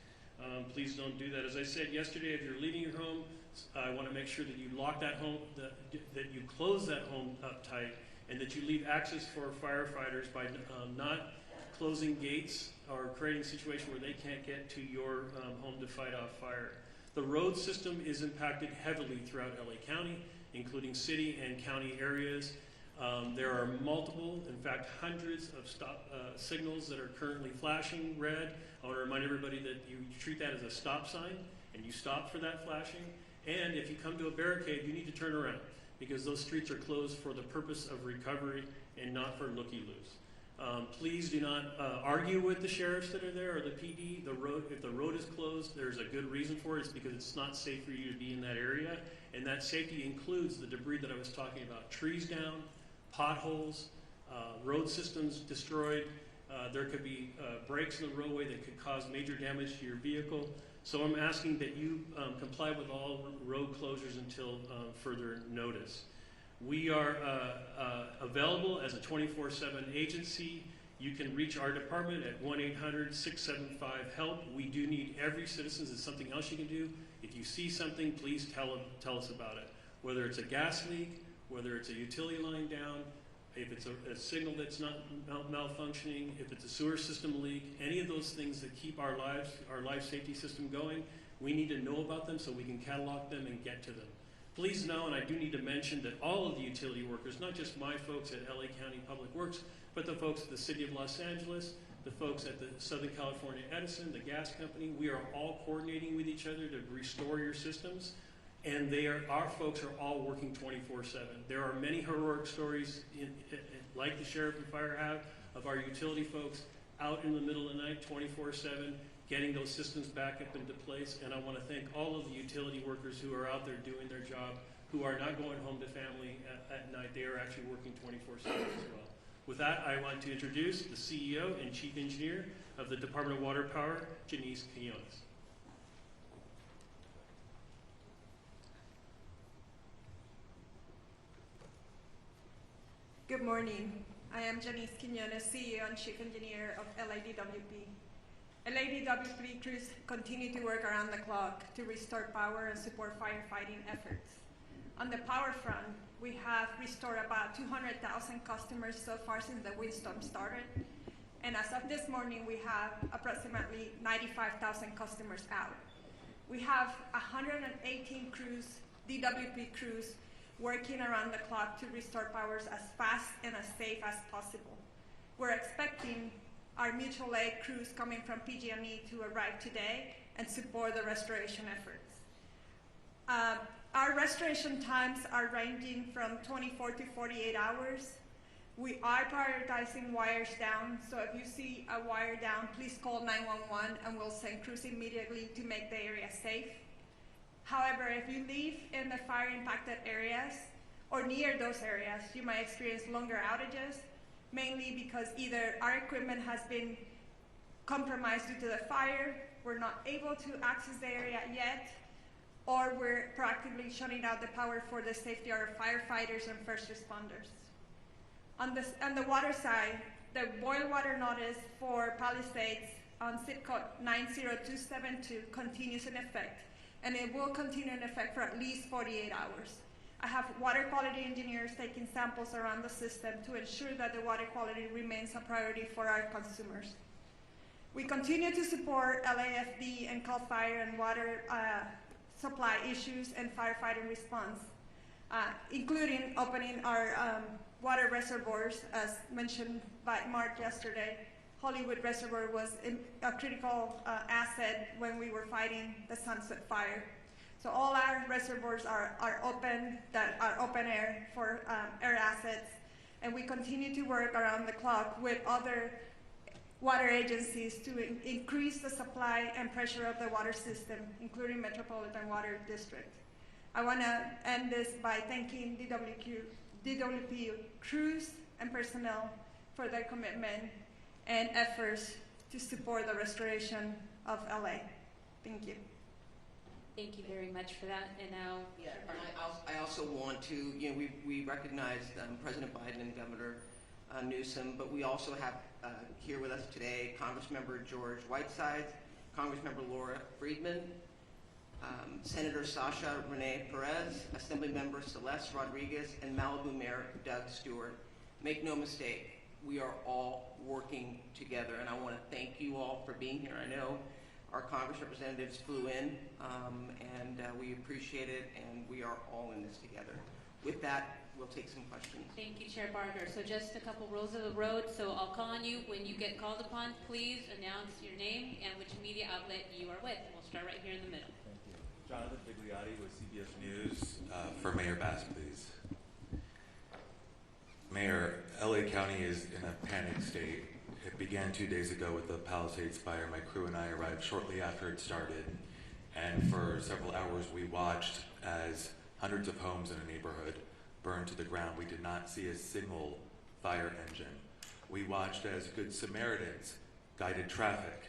Please don't do that. As I said yesterday, if you're leaving your home, I want to make sure that you lock that home, that you close that home up tight, and that you leave access for firefighters by not closing gates or creating a situation where they can't get to your home to fight off fire. The road system is impacted heavily throughout LA County, including city and county areas. There are multiple, in fact, hundreds of stop signals that are currently flashing red. I want to remind everybody that you treat that as a stop sign and you stop for that flashing. And if you come to a barricade, you need to turn around because those streets are closed for the purpose of recovery and not for looky-loos. Please do not argue with the sheriffs that are there or the PD. If the road is closed, there's a good reason for it. It's because it's not safe for you to be in that area. And that safety includes the debris that I was talking about. Trees down, potholes, road systems destroyed. There could be breaks in the roadway that could cause major damage to your vehicle. So I'm asking that you comply with all road closures until further notice. We are available as a 24/7 agency. You can reach our department at 1-800-675-HELP. We do need every citizen. There's something else you can do. If you see something, please tell us about it. Whether it's a gas leak, whether it's a utility line down, if it's a signal that's not malfunctioning, if it's a sewer system leak, any of those things that keep our life safety system going, we need to know about them so we can catalog them and get to them. Please know, and I do need to mention that all of the utility workers, not just my folks at LA County Public Works, but the folks at the City of Los Angeles, the folks at the Southern California Edison, the gas company, we are all coordinating with each other to restore your systems. And our folks are all working 24/7. There are many heroic stories, like the sheriff and fire have, of our utility folks out in the middle of the night, 24/7, getting those systems back up into place. And I want to thank all of the utility workers who are out there doing their job, who are not going home to family at night. They are actually working 24/7 as well. With that, I want to introduce the CEO and Chief Engineer of the Department of Water Power, Janice Quinones. Good morning. I am Janice Quinones, CEO and Chief Engineer of LADWP. LADWP crews continue to work around the clock to restore power and support firefighting efforts. On the power front, we have restored about 200,000 customers so far since the windstorm started. And as of this morning, we have approximately 95,000 customers out. We have 118 crews, DWP crews, working around the clock to restore powers as fast and as safe as possible. We're expecting our mutual aid crews coming from PG&E to arrive today and support the restoration efforts. Our restoration times are ranging from 24 to 48 hours. We are prioritizing wires down, so if you see a wire down, please call 911 and we'll send crews immediately to make the area safe. However, if you live in the fire-impacted areas or near those areas, you might experience longer outages, mainly because either our equipment has been compromised due to the fire, we're not able to access the area yet, or we're proactively shutting out the power for the safety of our firefighters and first responders. On the water side, the boil water notice for Palisades on zip code 90272 continues in effect, and it will continue in effect for at least 48 hours. I have water quality engineers taking samples around the system to ensure that the water quality remains a priority for our consumers. We continue to support LAFD and CAL FIRE and water supply issues and firefighting response, including opening our water reservoirs, as mentioned by Mark yesterday. Hollywood Reservoir was a critical asset when we were fighting the Sunset Fire. So all our reservoirs are open, that are open air for air assets, and we continue to work around the clock with other water agencies to increase the supply and pressure of the water system, including Metropolitan Water District. I want to end this by thanking DWP crews and personnel for their commitment and efforts to support the restoration of LA. Thank you. Thank you very much for that. And now, Yeah, and I also want to, we recognized President Biden and Governor Newsom, but we also have here with us today Congressmember George Whitesides, Congressmember Laura Friedman, Senator Sasha Renee Perez, Assemblymember Celeste Rodriguez, and Malibu Mayor Doug Stewart. Make no mistake, we are all working together, and I want to thank you all for being here. I know our Congress representatives flew in, and we appreciate it, and we are all in this together. With that, we'll take some questions. thank you, Chair Barker. So just a couple rules of the road. So I'll call on you. When you get called upon, please announce your name and which media outlet you are with. We'll start right here in the middle. Thank you. Jonathan Bigliotti with CBS News. For Mayor Bass, please. Mayor, LA County is in a panic state. It began 2 days ago with the Palisades fire. My crew and I arrived shortly after it started, and for several hours we watched as hundreds of homes in a neighborhood burned to the ground. We did not see a single fire engine. We watched as Good Samaritans guided traffic.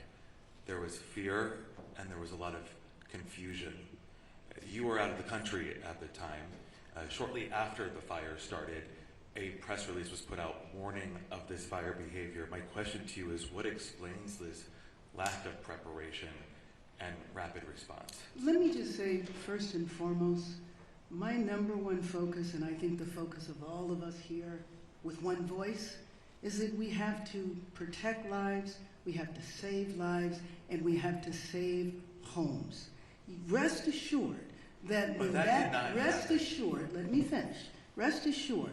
There was fear and there was a lot of confusion. You were out of the country at the time. Shortly after the fire started, a press release was put out warning of this fire behavior. My question to you is, what explains this lack of preparation and rapid response? Let me just say, first and foremost, my number one focus, and I think the focus of all of us here with one voice, is that we have to protect lives, we have to save lives, and we have to save homes. Rest assured that when rest assured, let me finish. Rest assured,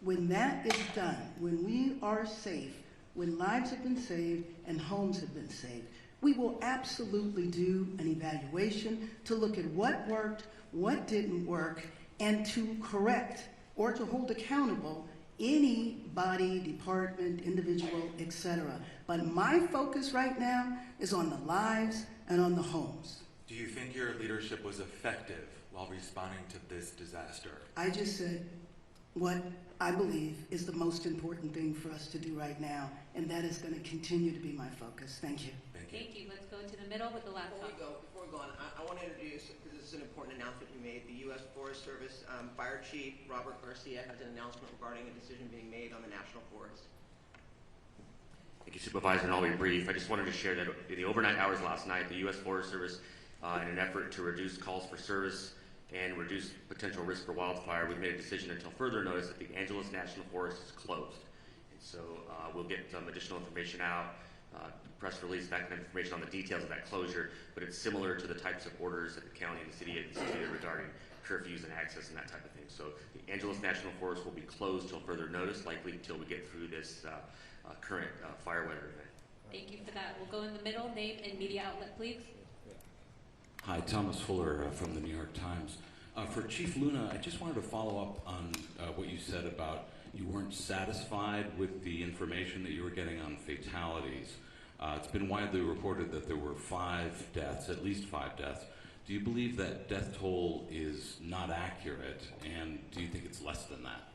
when that is done, when we are safe, when lives have been saved and homes have been saved, we will absolutely do an evaluation to look at what worked, what didn't work, and to correct or to hold accountable any body, department, individual, etc. But my focus right now is on the lives and on the homes. Do you think your leadership was effective while responding to this disaster? I just said what I believe is the most important thing for us to do right now, and that is going to continue to be my focus. Thank you. Thank you. Let's go to the middle with the laptop. Before we go on, I want to introduce, because this is an important announcement we made, the U.S. Forest Service Fire Chief Robert Garcia has an announcement regarding a decision being made on the National Forest. Thank you, Supervisor, and I'll be brief. I just wanted to share that in the overnight hours last night, the U.S. Forest Service, in an effort to reduce calls for service and reduce potential risk for wildfire, we've made a decision until further notice that the Angeles National Forest is closed. And so we'll get some additional information out press release, that kind of information on the details of that closure, but it's similar to the types of orders that the county and the city have instituted regarding curfews and access and that type of thing. So the Angeles National Forest will be closed till further notice, likely until we get through this current fire weather event. Thank you for that. We'll go in the middle. Name and media outlet, please. Hi, Thomas Fuller from the New York Times. For Chief Luna, I just wanted to follow up on what you said about you weren't satisfied with the information that you were getting on fatalities. It's been widely reported that there were 5 deaths, at least 5 deaths. Do you believe that death toll is not accurate, and do you think it's less than that?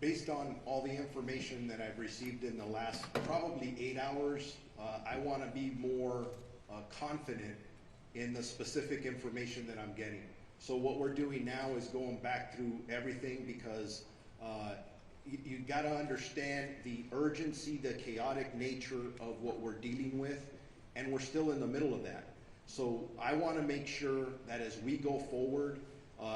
Based on all the information that I've received in the last probably 8 hours, I want to be more confident in the specific information that I'm getting. So what we're doing now is going back through everything because you got to understand the urgency, the chaotic nature of what we're dealing with, and we're still in the middle of that. So I want to make sure that as we go forward,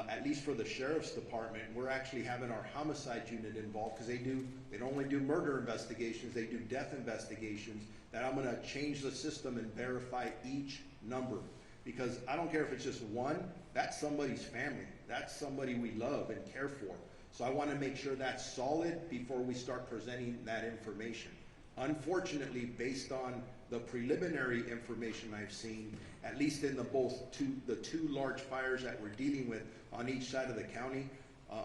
at least for the Sheriff's Department, we're actually having our homicide unit involved because they don't only do murder investigations, they do death investigations, that I'm going to change the system and verify each number. Because I don't care if it's just one, that's somebody's family. That's somebody we love and care for. So I want to make sure that's solid before we start presenting that information. Unfortunately, based on the preliminary information I've seen, at least in the two large fires that we're dealing with on each side of the county,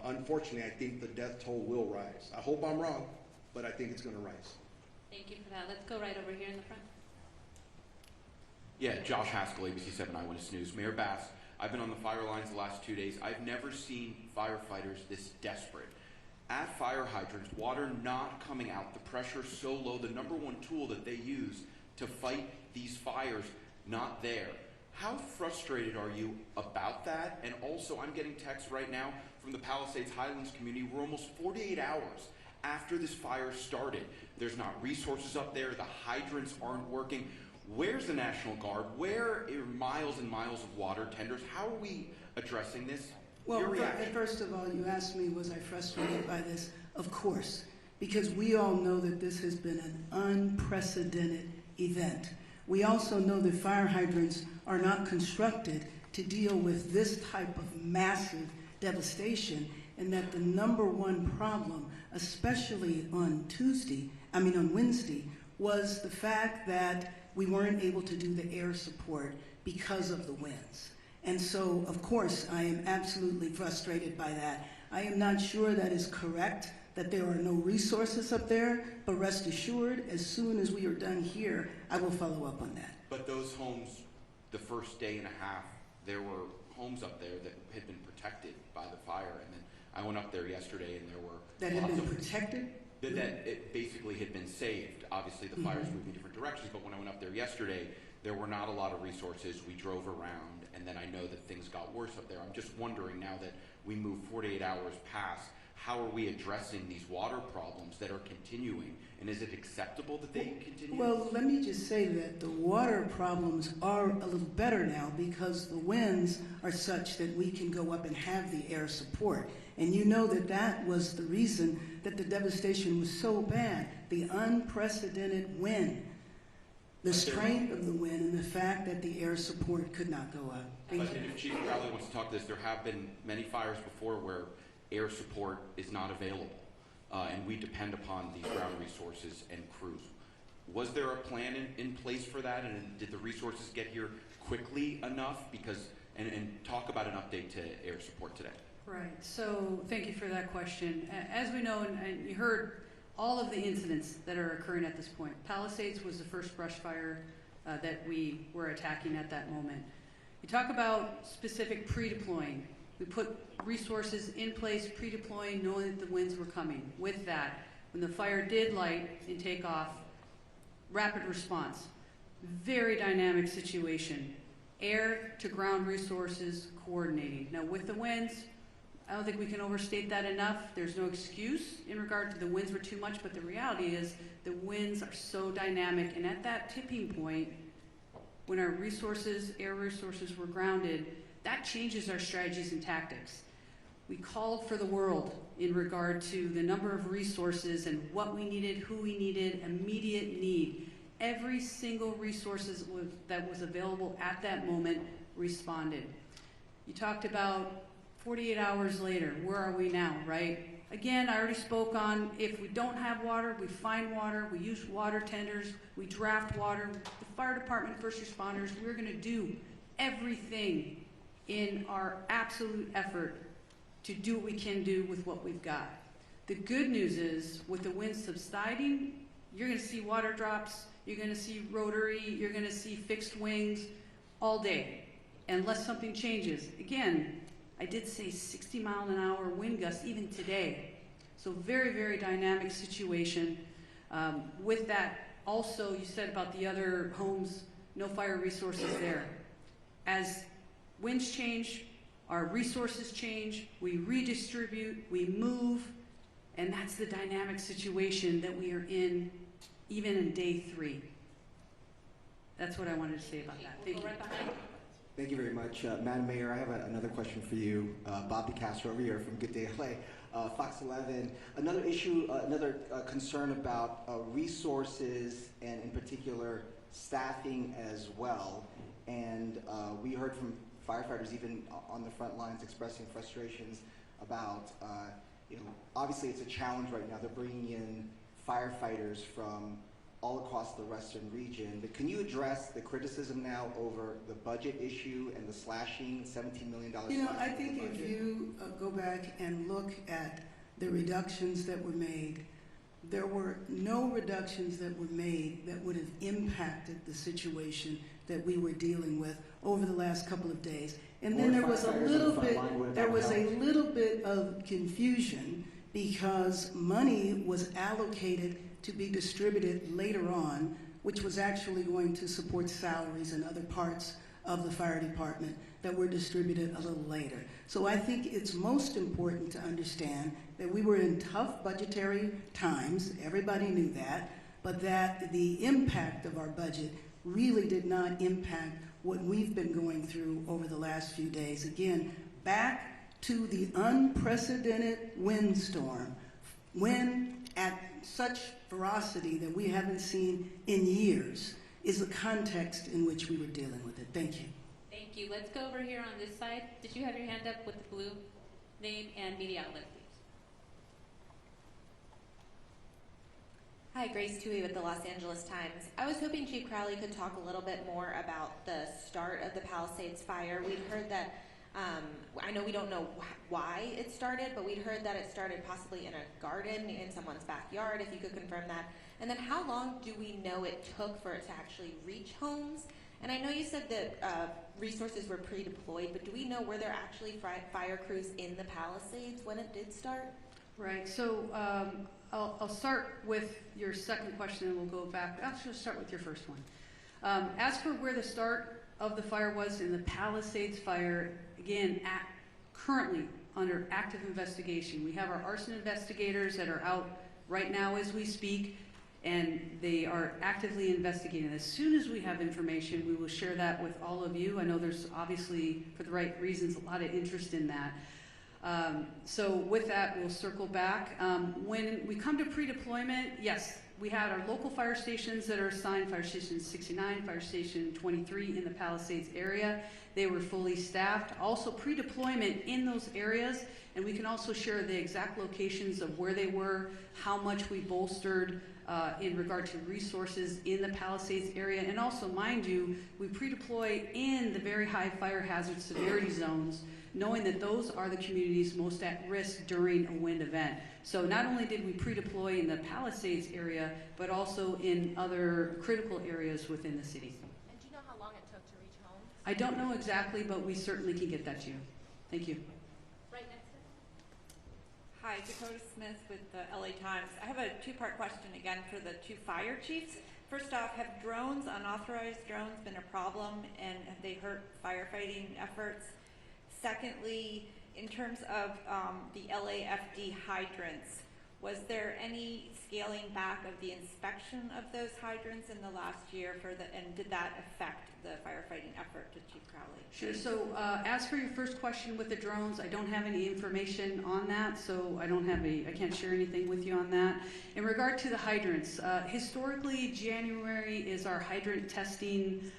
unfortunately, I think the death toll will rise. I hope I'm wrong, but I think it's going to rise. Thank you for that. Let's go right over here in the front. Yeah, Josh Haskell, ABC 7 Eyewitness News. Mayor Bass, I've been on the fire lines the last 2 days. I've never seen firefighters this desperate. At fire hydrants, water not coming out, the pressure so low, the number one tool that they use to fight these fires, not there. How frustrated are you about that? And also, I'm getting texts right now from the Palisades Highlands community. We're almost 48 hours after this fire started. There's not resources up there. The hydrants aren't working. Where's the National Guard? Where are miles and miles of water tenders? How are we addressing this? Well, first of all, you asked me, was I frustrated by this? Of course, because we all know that this has been an unprecedented event. We also know that fire hydrants are not constructed to deal with this type of massive devastation, and that the number one problem, especially on Wednesday, was the fact that we weren't able to do the air support because of the winds. And so, of course, I am absolutely frustrated by that. I am not sure that is correct, that there are no resources up there, but rest assured, as soon as we are done here, I will follow up on that. But those homes, the first day and a half, there were homes up there that had been protected by the fire. And then I went up there yesterday and there were that had been protected? That it basically had been saved. Obviously, the fires moved in different directions, but when I went up there yesterday, there were not a lot of resources. We drove around, and then I know that things got worse up there. I'm just wondering, now that we moved 48 hours past, how are we addressing these water problems that are continuing? And is it acceptable that they continue? Well, let me just say that the water problems are a little better now because the winds are such that we can go up and have the air support. And you know that that was the reason that the devastation was so bad, the unprecedented wind, the strength of the wind, and the fact that the air support could not go up. But if Chief Crowley wants to talk to this, there have been many fires before where air support is not available, and we depend upon these ground resources and crews. Was there a plan in place for that, and did the resources get here quickly enough? And talk about an update to air support today. Right, so thank you for that question. As we know, and you heard all of the incidents that are occurring at this point. Palisades was the first brush fire that we were attacking at that moment. You talk about specific pre-deploying. We put resources in place, pre-deploying, knowing that the winds were coming. With that, when the fire did light and take off, rapid response. Very dynamic situation. Air to ground resources coordinating. Now with the winds, I don't think we can overstate that enough. There's no excuse in regard to the winds were too much, but the reality is the winds are so dynamic, and at that tipping point, when our resources, air resources were grounded, that changes our strategies and tactics. We called for the world in regard to the number of resources and what we needed, who we needed, immediate need. Every single resource that was available at that moment responded. You talked about 48 hours later, where are we now, right? Again, I already spoke on if we don't have water, we find water, we use water tenders, we draft water. The fire department, first responders, we're gonna do everything in our absolute effort to do what we can do with what we've got. The good news is, with the wind subsiding, you're gonna see water drops, you're gonna see rotary, you're gonna see fixed wings all day, unless something changes. Again, I did say 60-mile-an-hour wind gusts even today. So very, very dynamic situation. With that, also, you said about the other homes, no fire resources there. As winds change, our resources change, we redistribute, we move, and that's the dynamic situation that we are in even in day 3. That's what I wanted to say about that. Thank you. Thank you very much. Madam Mayor, I have another question for you. Bob DeCastro over here from Good Day LA. Fox 11, another issue, another concern about resources and in particular staffing as well. And we heard from firefighters even on the front lines expressing frustrations about, obviously it's a challenge right now. They're bringing in firefighters from all across the western region, but can you address the criticism now over the budget issue and the slashing, $17 million slashing? I think if you go back and look at the reductions that were made, there were no reductions that were made that would have impacted the situation that we were dealing with over the last couple of days. And then there was a little bit of confusion because money was allocated to be distributed later on, which was actually going to support salaries and other parts of the fire department that were distributed a little later. So I think it's most important to understand that we were in tough budgetary times, everybody knew that, but that the impact of our budget really did not impact what we've been going through over the last few days. Again, back to the unprecedented windstorm, wind at such ferocity that we haven't seen in years, is the context in which we were dealing with it. Thank you. Thank you. Let's go over here on this side. Did you have your hand up with the blue name and media outlet, please? Hi, Grace Tui with the Los Angeles Times. I was hoping Chief Crowley could talk a little bit more about the start of the Palisades fire. We'd heard that, I know we don't know why it started, but we'd heard that it started possibly in a garden in someone's backyard, if you could confirm that. And then how long do we know it took for it to actually reach homes? And I know you said that resources were pre-deployed, but do we know were there actually fire crews in the Palisades when it did start? Right, so I'll start with your second question and we'll go back. I'll just start with your first one. As for where the start of the fire was in the Palisades fire, again, currently under active investigation. We have our arson investigators that are out right now as we speak, and they are actively investigating. As soon as we have information, we will share that with all of you. I know there's obviously, for the right reasons, a lot of interest in that. So with that, we'll circle back. When we come to pre-deployment, yes, we had our local fire stations that are assigned, Fire Station 69, Fire Station 23 in the Palisades area. They were fully staffed. Also pre-deployment in those areas, and we can also share the exact locations of where they were, how much we bolstered in regard to resources in the Palisades area. And also, mind you, we pre-deploy in the very high fire hazard severity zones, knowing that those are the communities most at risk during a wind event. So not only did we pre-deploy in the Palisades area, but also in other critical areas within the city. And do you know how long it took to reach homes? I don't know exactly, but we certainly can get that to you. Thank you. Right next to Hi, Dakota Smith with the LA Times. I have a two-part question again for the two fire chiefs. First off, have drones, unauthorized drones, been a problem, and have they hurt firefighting efforts? Secondly, in terms of the LAFD hydrants, Was there any scaling back of the inspection of those hydrants in the last year and did that affect the firefighting effort to Chief Crowley? Sure. So as for your first question with the drones, I don't have any information on that, so I can't share anything with you on that. In regard to the hydrants, historically January is our hydrant testing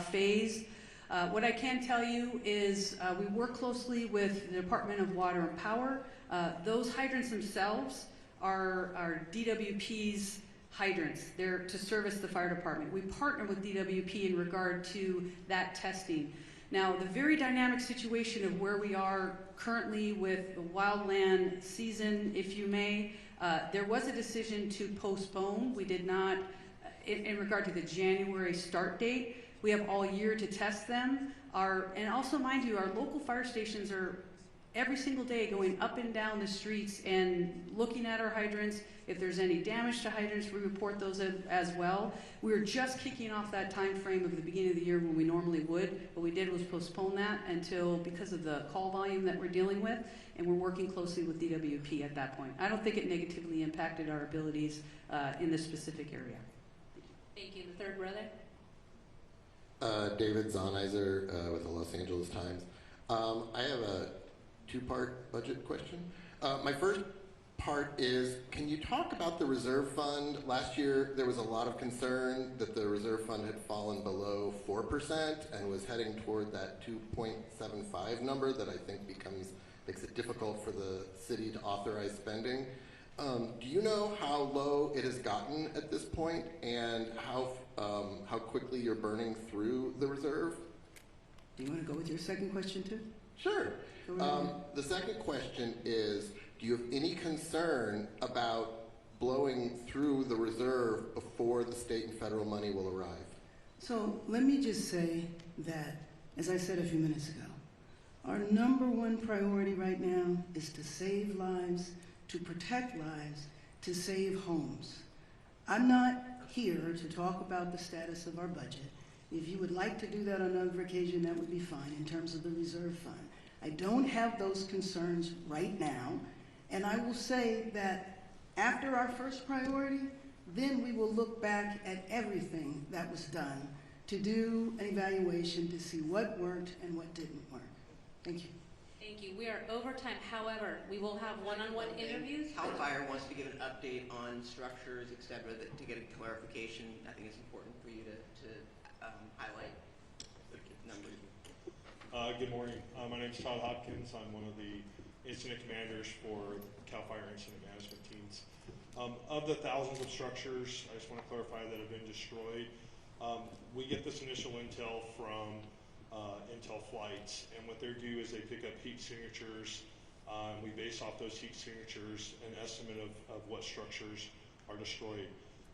phase. What I can tell you is we work closely with the Department of Water and Power. Those hydrants themselves are DWP's hydrants. They're to service the fire department. We partner with DWP in regard to that testing. Now, the very dynamic situation of where we are currently with the wildland season, if you may, there was a decision to postpone. We did not, in regard to the January start date, we have all year to test them. And also, mind you, our local fire stations are every single day going up and down the streets and looking at our hydrants. If there's any damage to hydrants, we report those as well. We were just kicking off that time frame of the beginning of the year when we normally would. What we did was postpone that until, because of the call volume that we're dealing with, and we're working closely with DWP at that point. I don't think it negatively impacted our abilities in this specific area. Thank you. The third brother. David Zahnizer with the Los Angeles Times. I have a two-part budget question. My first part is, can you talk about the reserve fund? Last year there was a lot of concern that the reserve fund had fallen below 4% and was heading toward that 2.75 number that I think makes it difficult for the city to authorize spending. Do you know how low it has gotten at this point and how quickly you're burning through the reserve? Do you want to go with your second question too? Sure. The second question is, do you have any concern about blowing through the reserve before the state and federal money will arrive? So let me just say that, as I said a few minutes ago, our number one priority right now is to save lives, to protect lives, to save homes. I'm not here to talk about the status of our budget. If you would like to do that on another occasion, that would be fine in terms of the reserve fund. I don't have those concerns right now, and I will say that after our first priority, then we will look back at everything that was done to do an evaluation to see what worked and what didn't work. Thank you. Thank you. We are over time. However, we will have one-on-one interviews. CAL FIRE wants to give an update on structures, et cetera, to get a clarification. I think it's important for you to highlight the numbers. Good morning. My name is Todd Hopkins. I'm one of the incident commanders for CAL FIRE incident management teams. Of the thousands of structures, I just want to clarify, that have been destroyed, we get this initial intel from intel flights, and what they do is they pick up heat signatures. We base off those heat signatures an estimate of what structures are destroyed.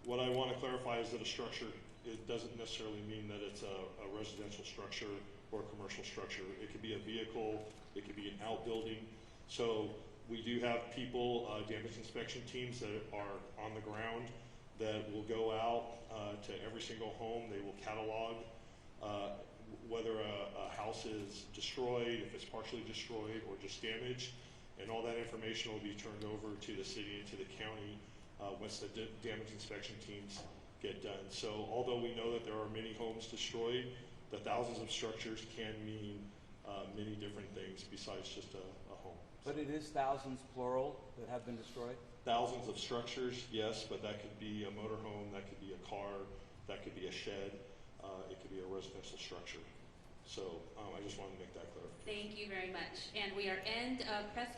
What I want to clarify is that a structure, it doesn't necessarily mean that it's a residential structure or a commercial structure. It could be a vehicle, it could be an outbuilding. So we do have people, damage inspection teams that are on the ground that will go out to every single home. They will catalog whether a house is destroyed, if it's partially destroyed or just damaged, and all that information will be turned over to the city and to the county once the damage inspection teams get done. So although we know that there are many homes destroyed, the thousands of structures can mean many different things besides just a home. But it is thousands, plural, that have been destroyed? Thousands of structures, yes, but that could be a motorhome, that could be a car, that could be a shed, it could be a residential structure. So I just wanted to make that clear. Thank you very much. And we are end of press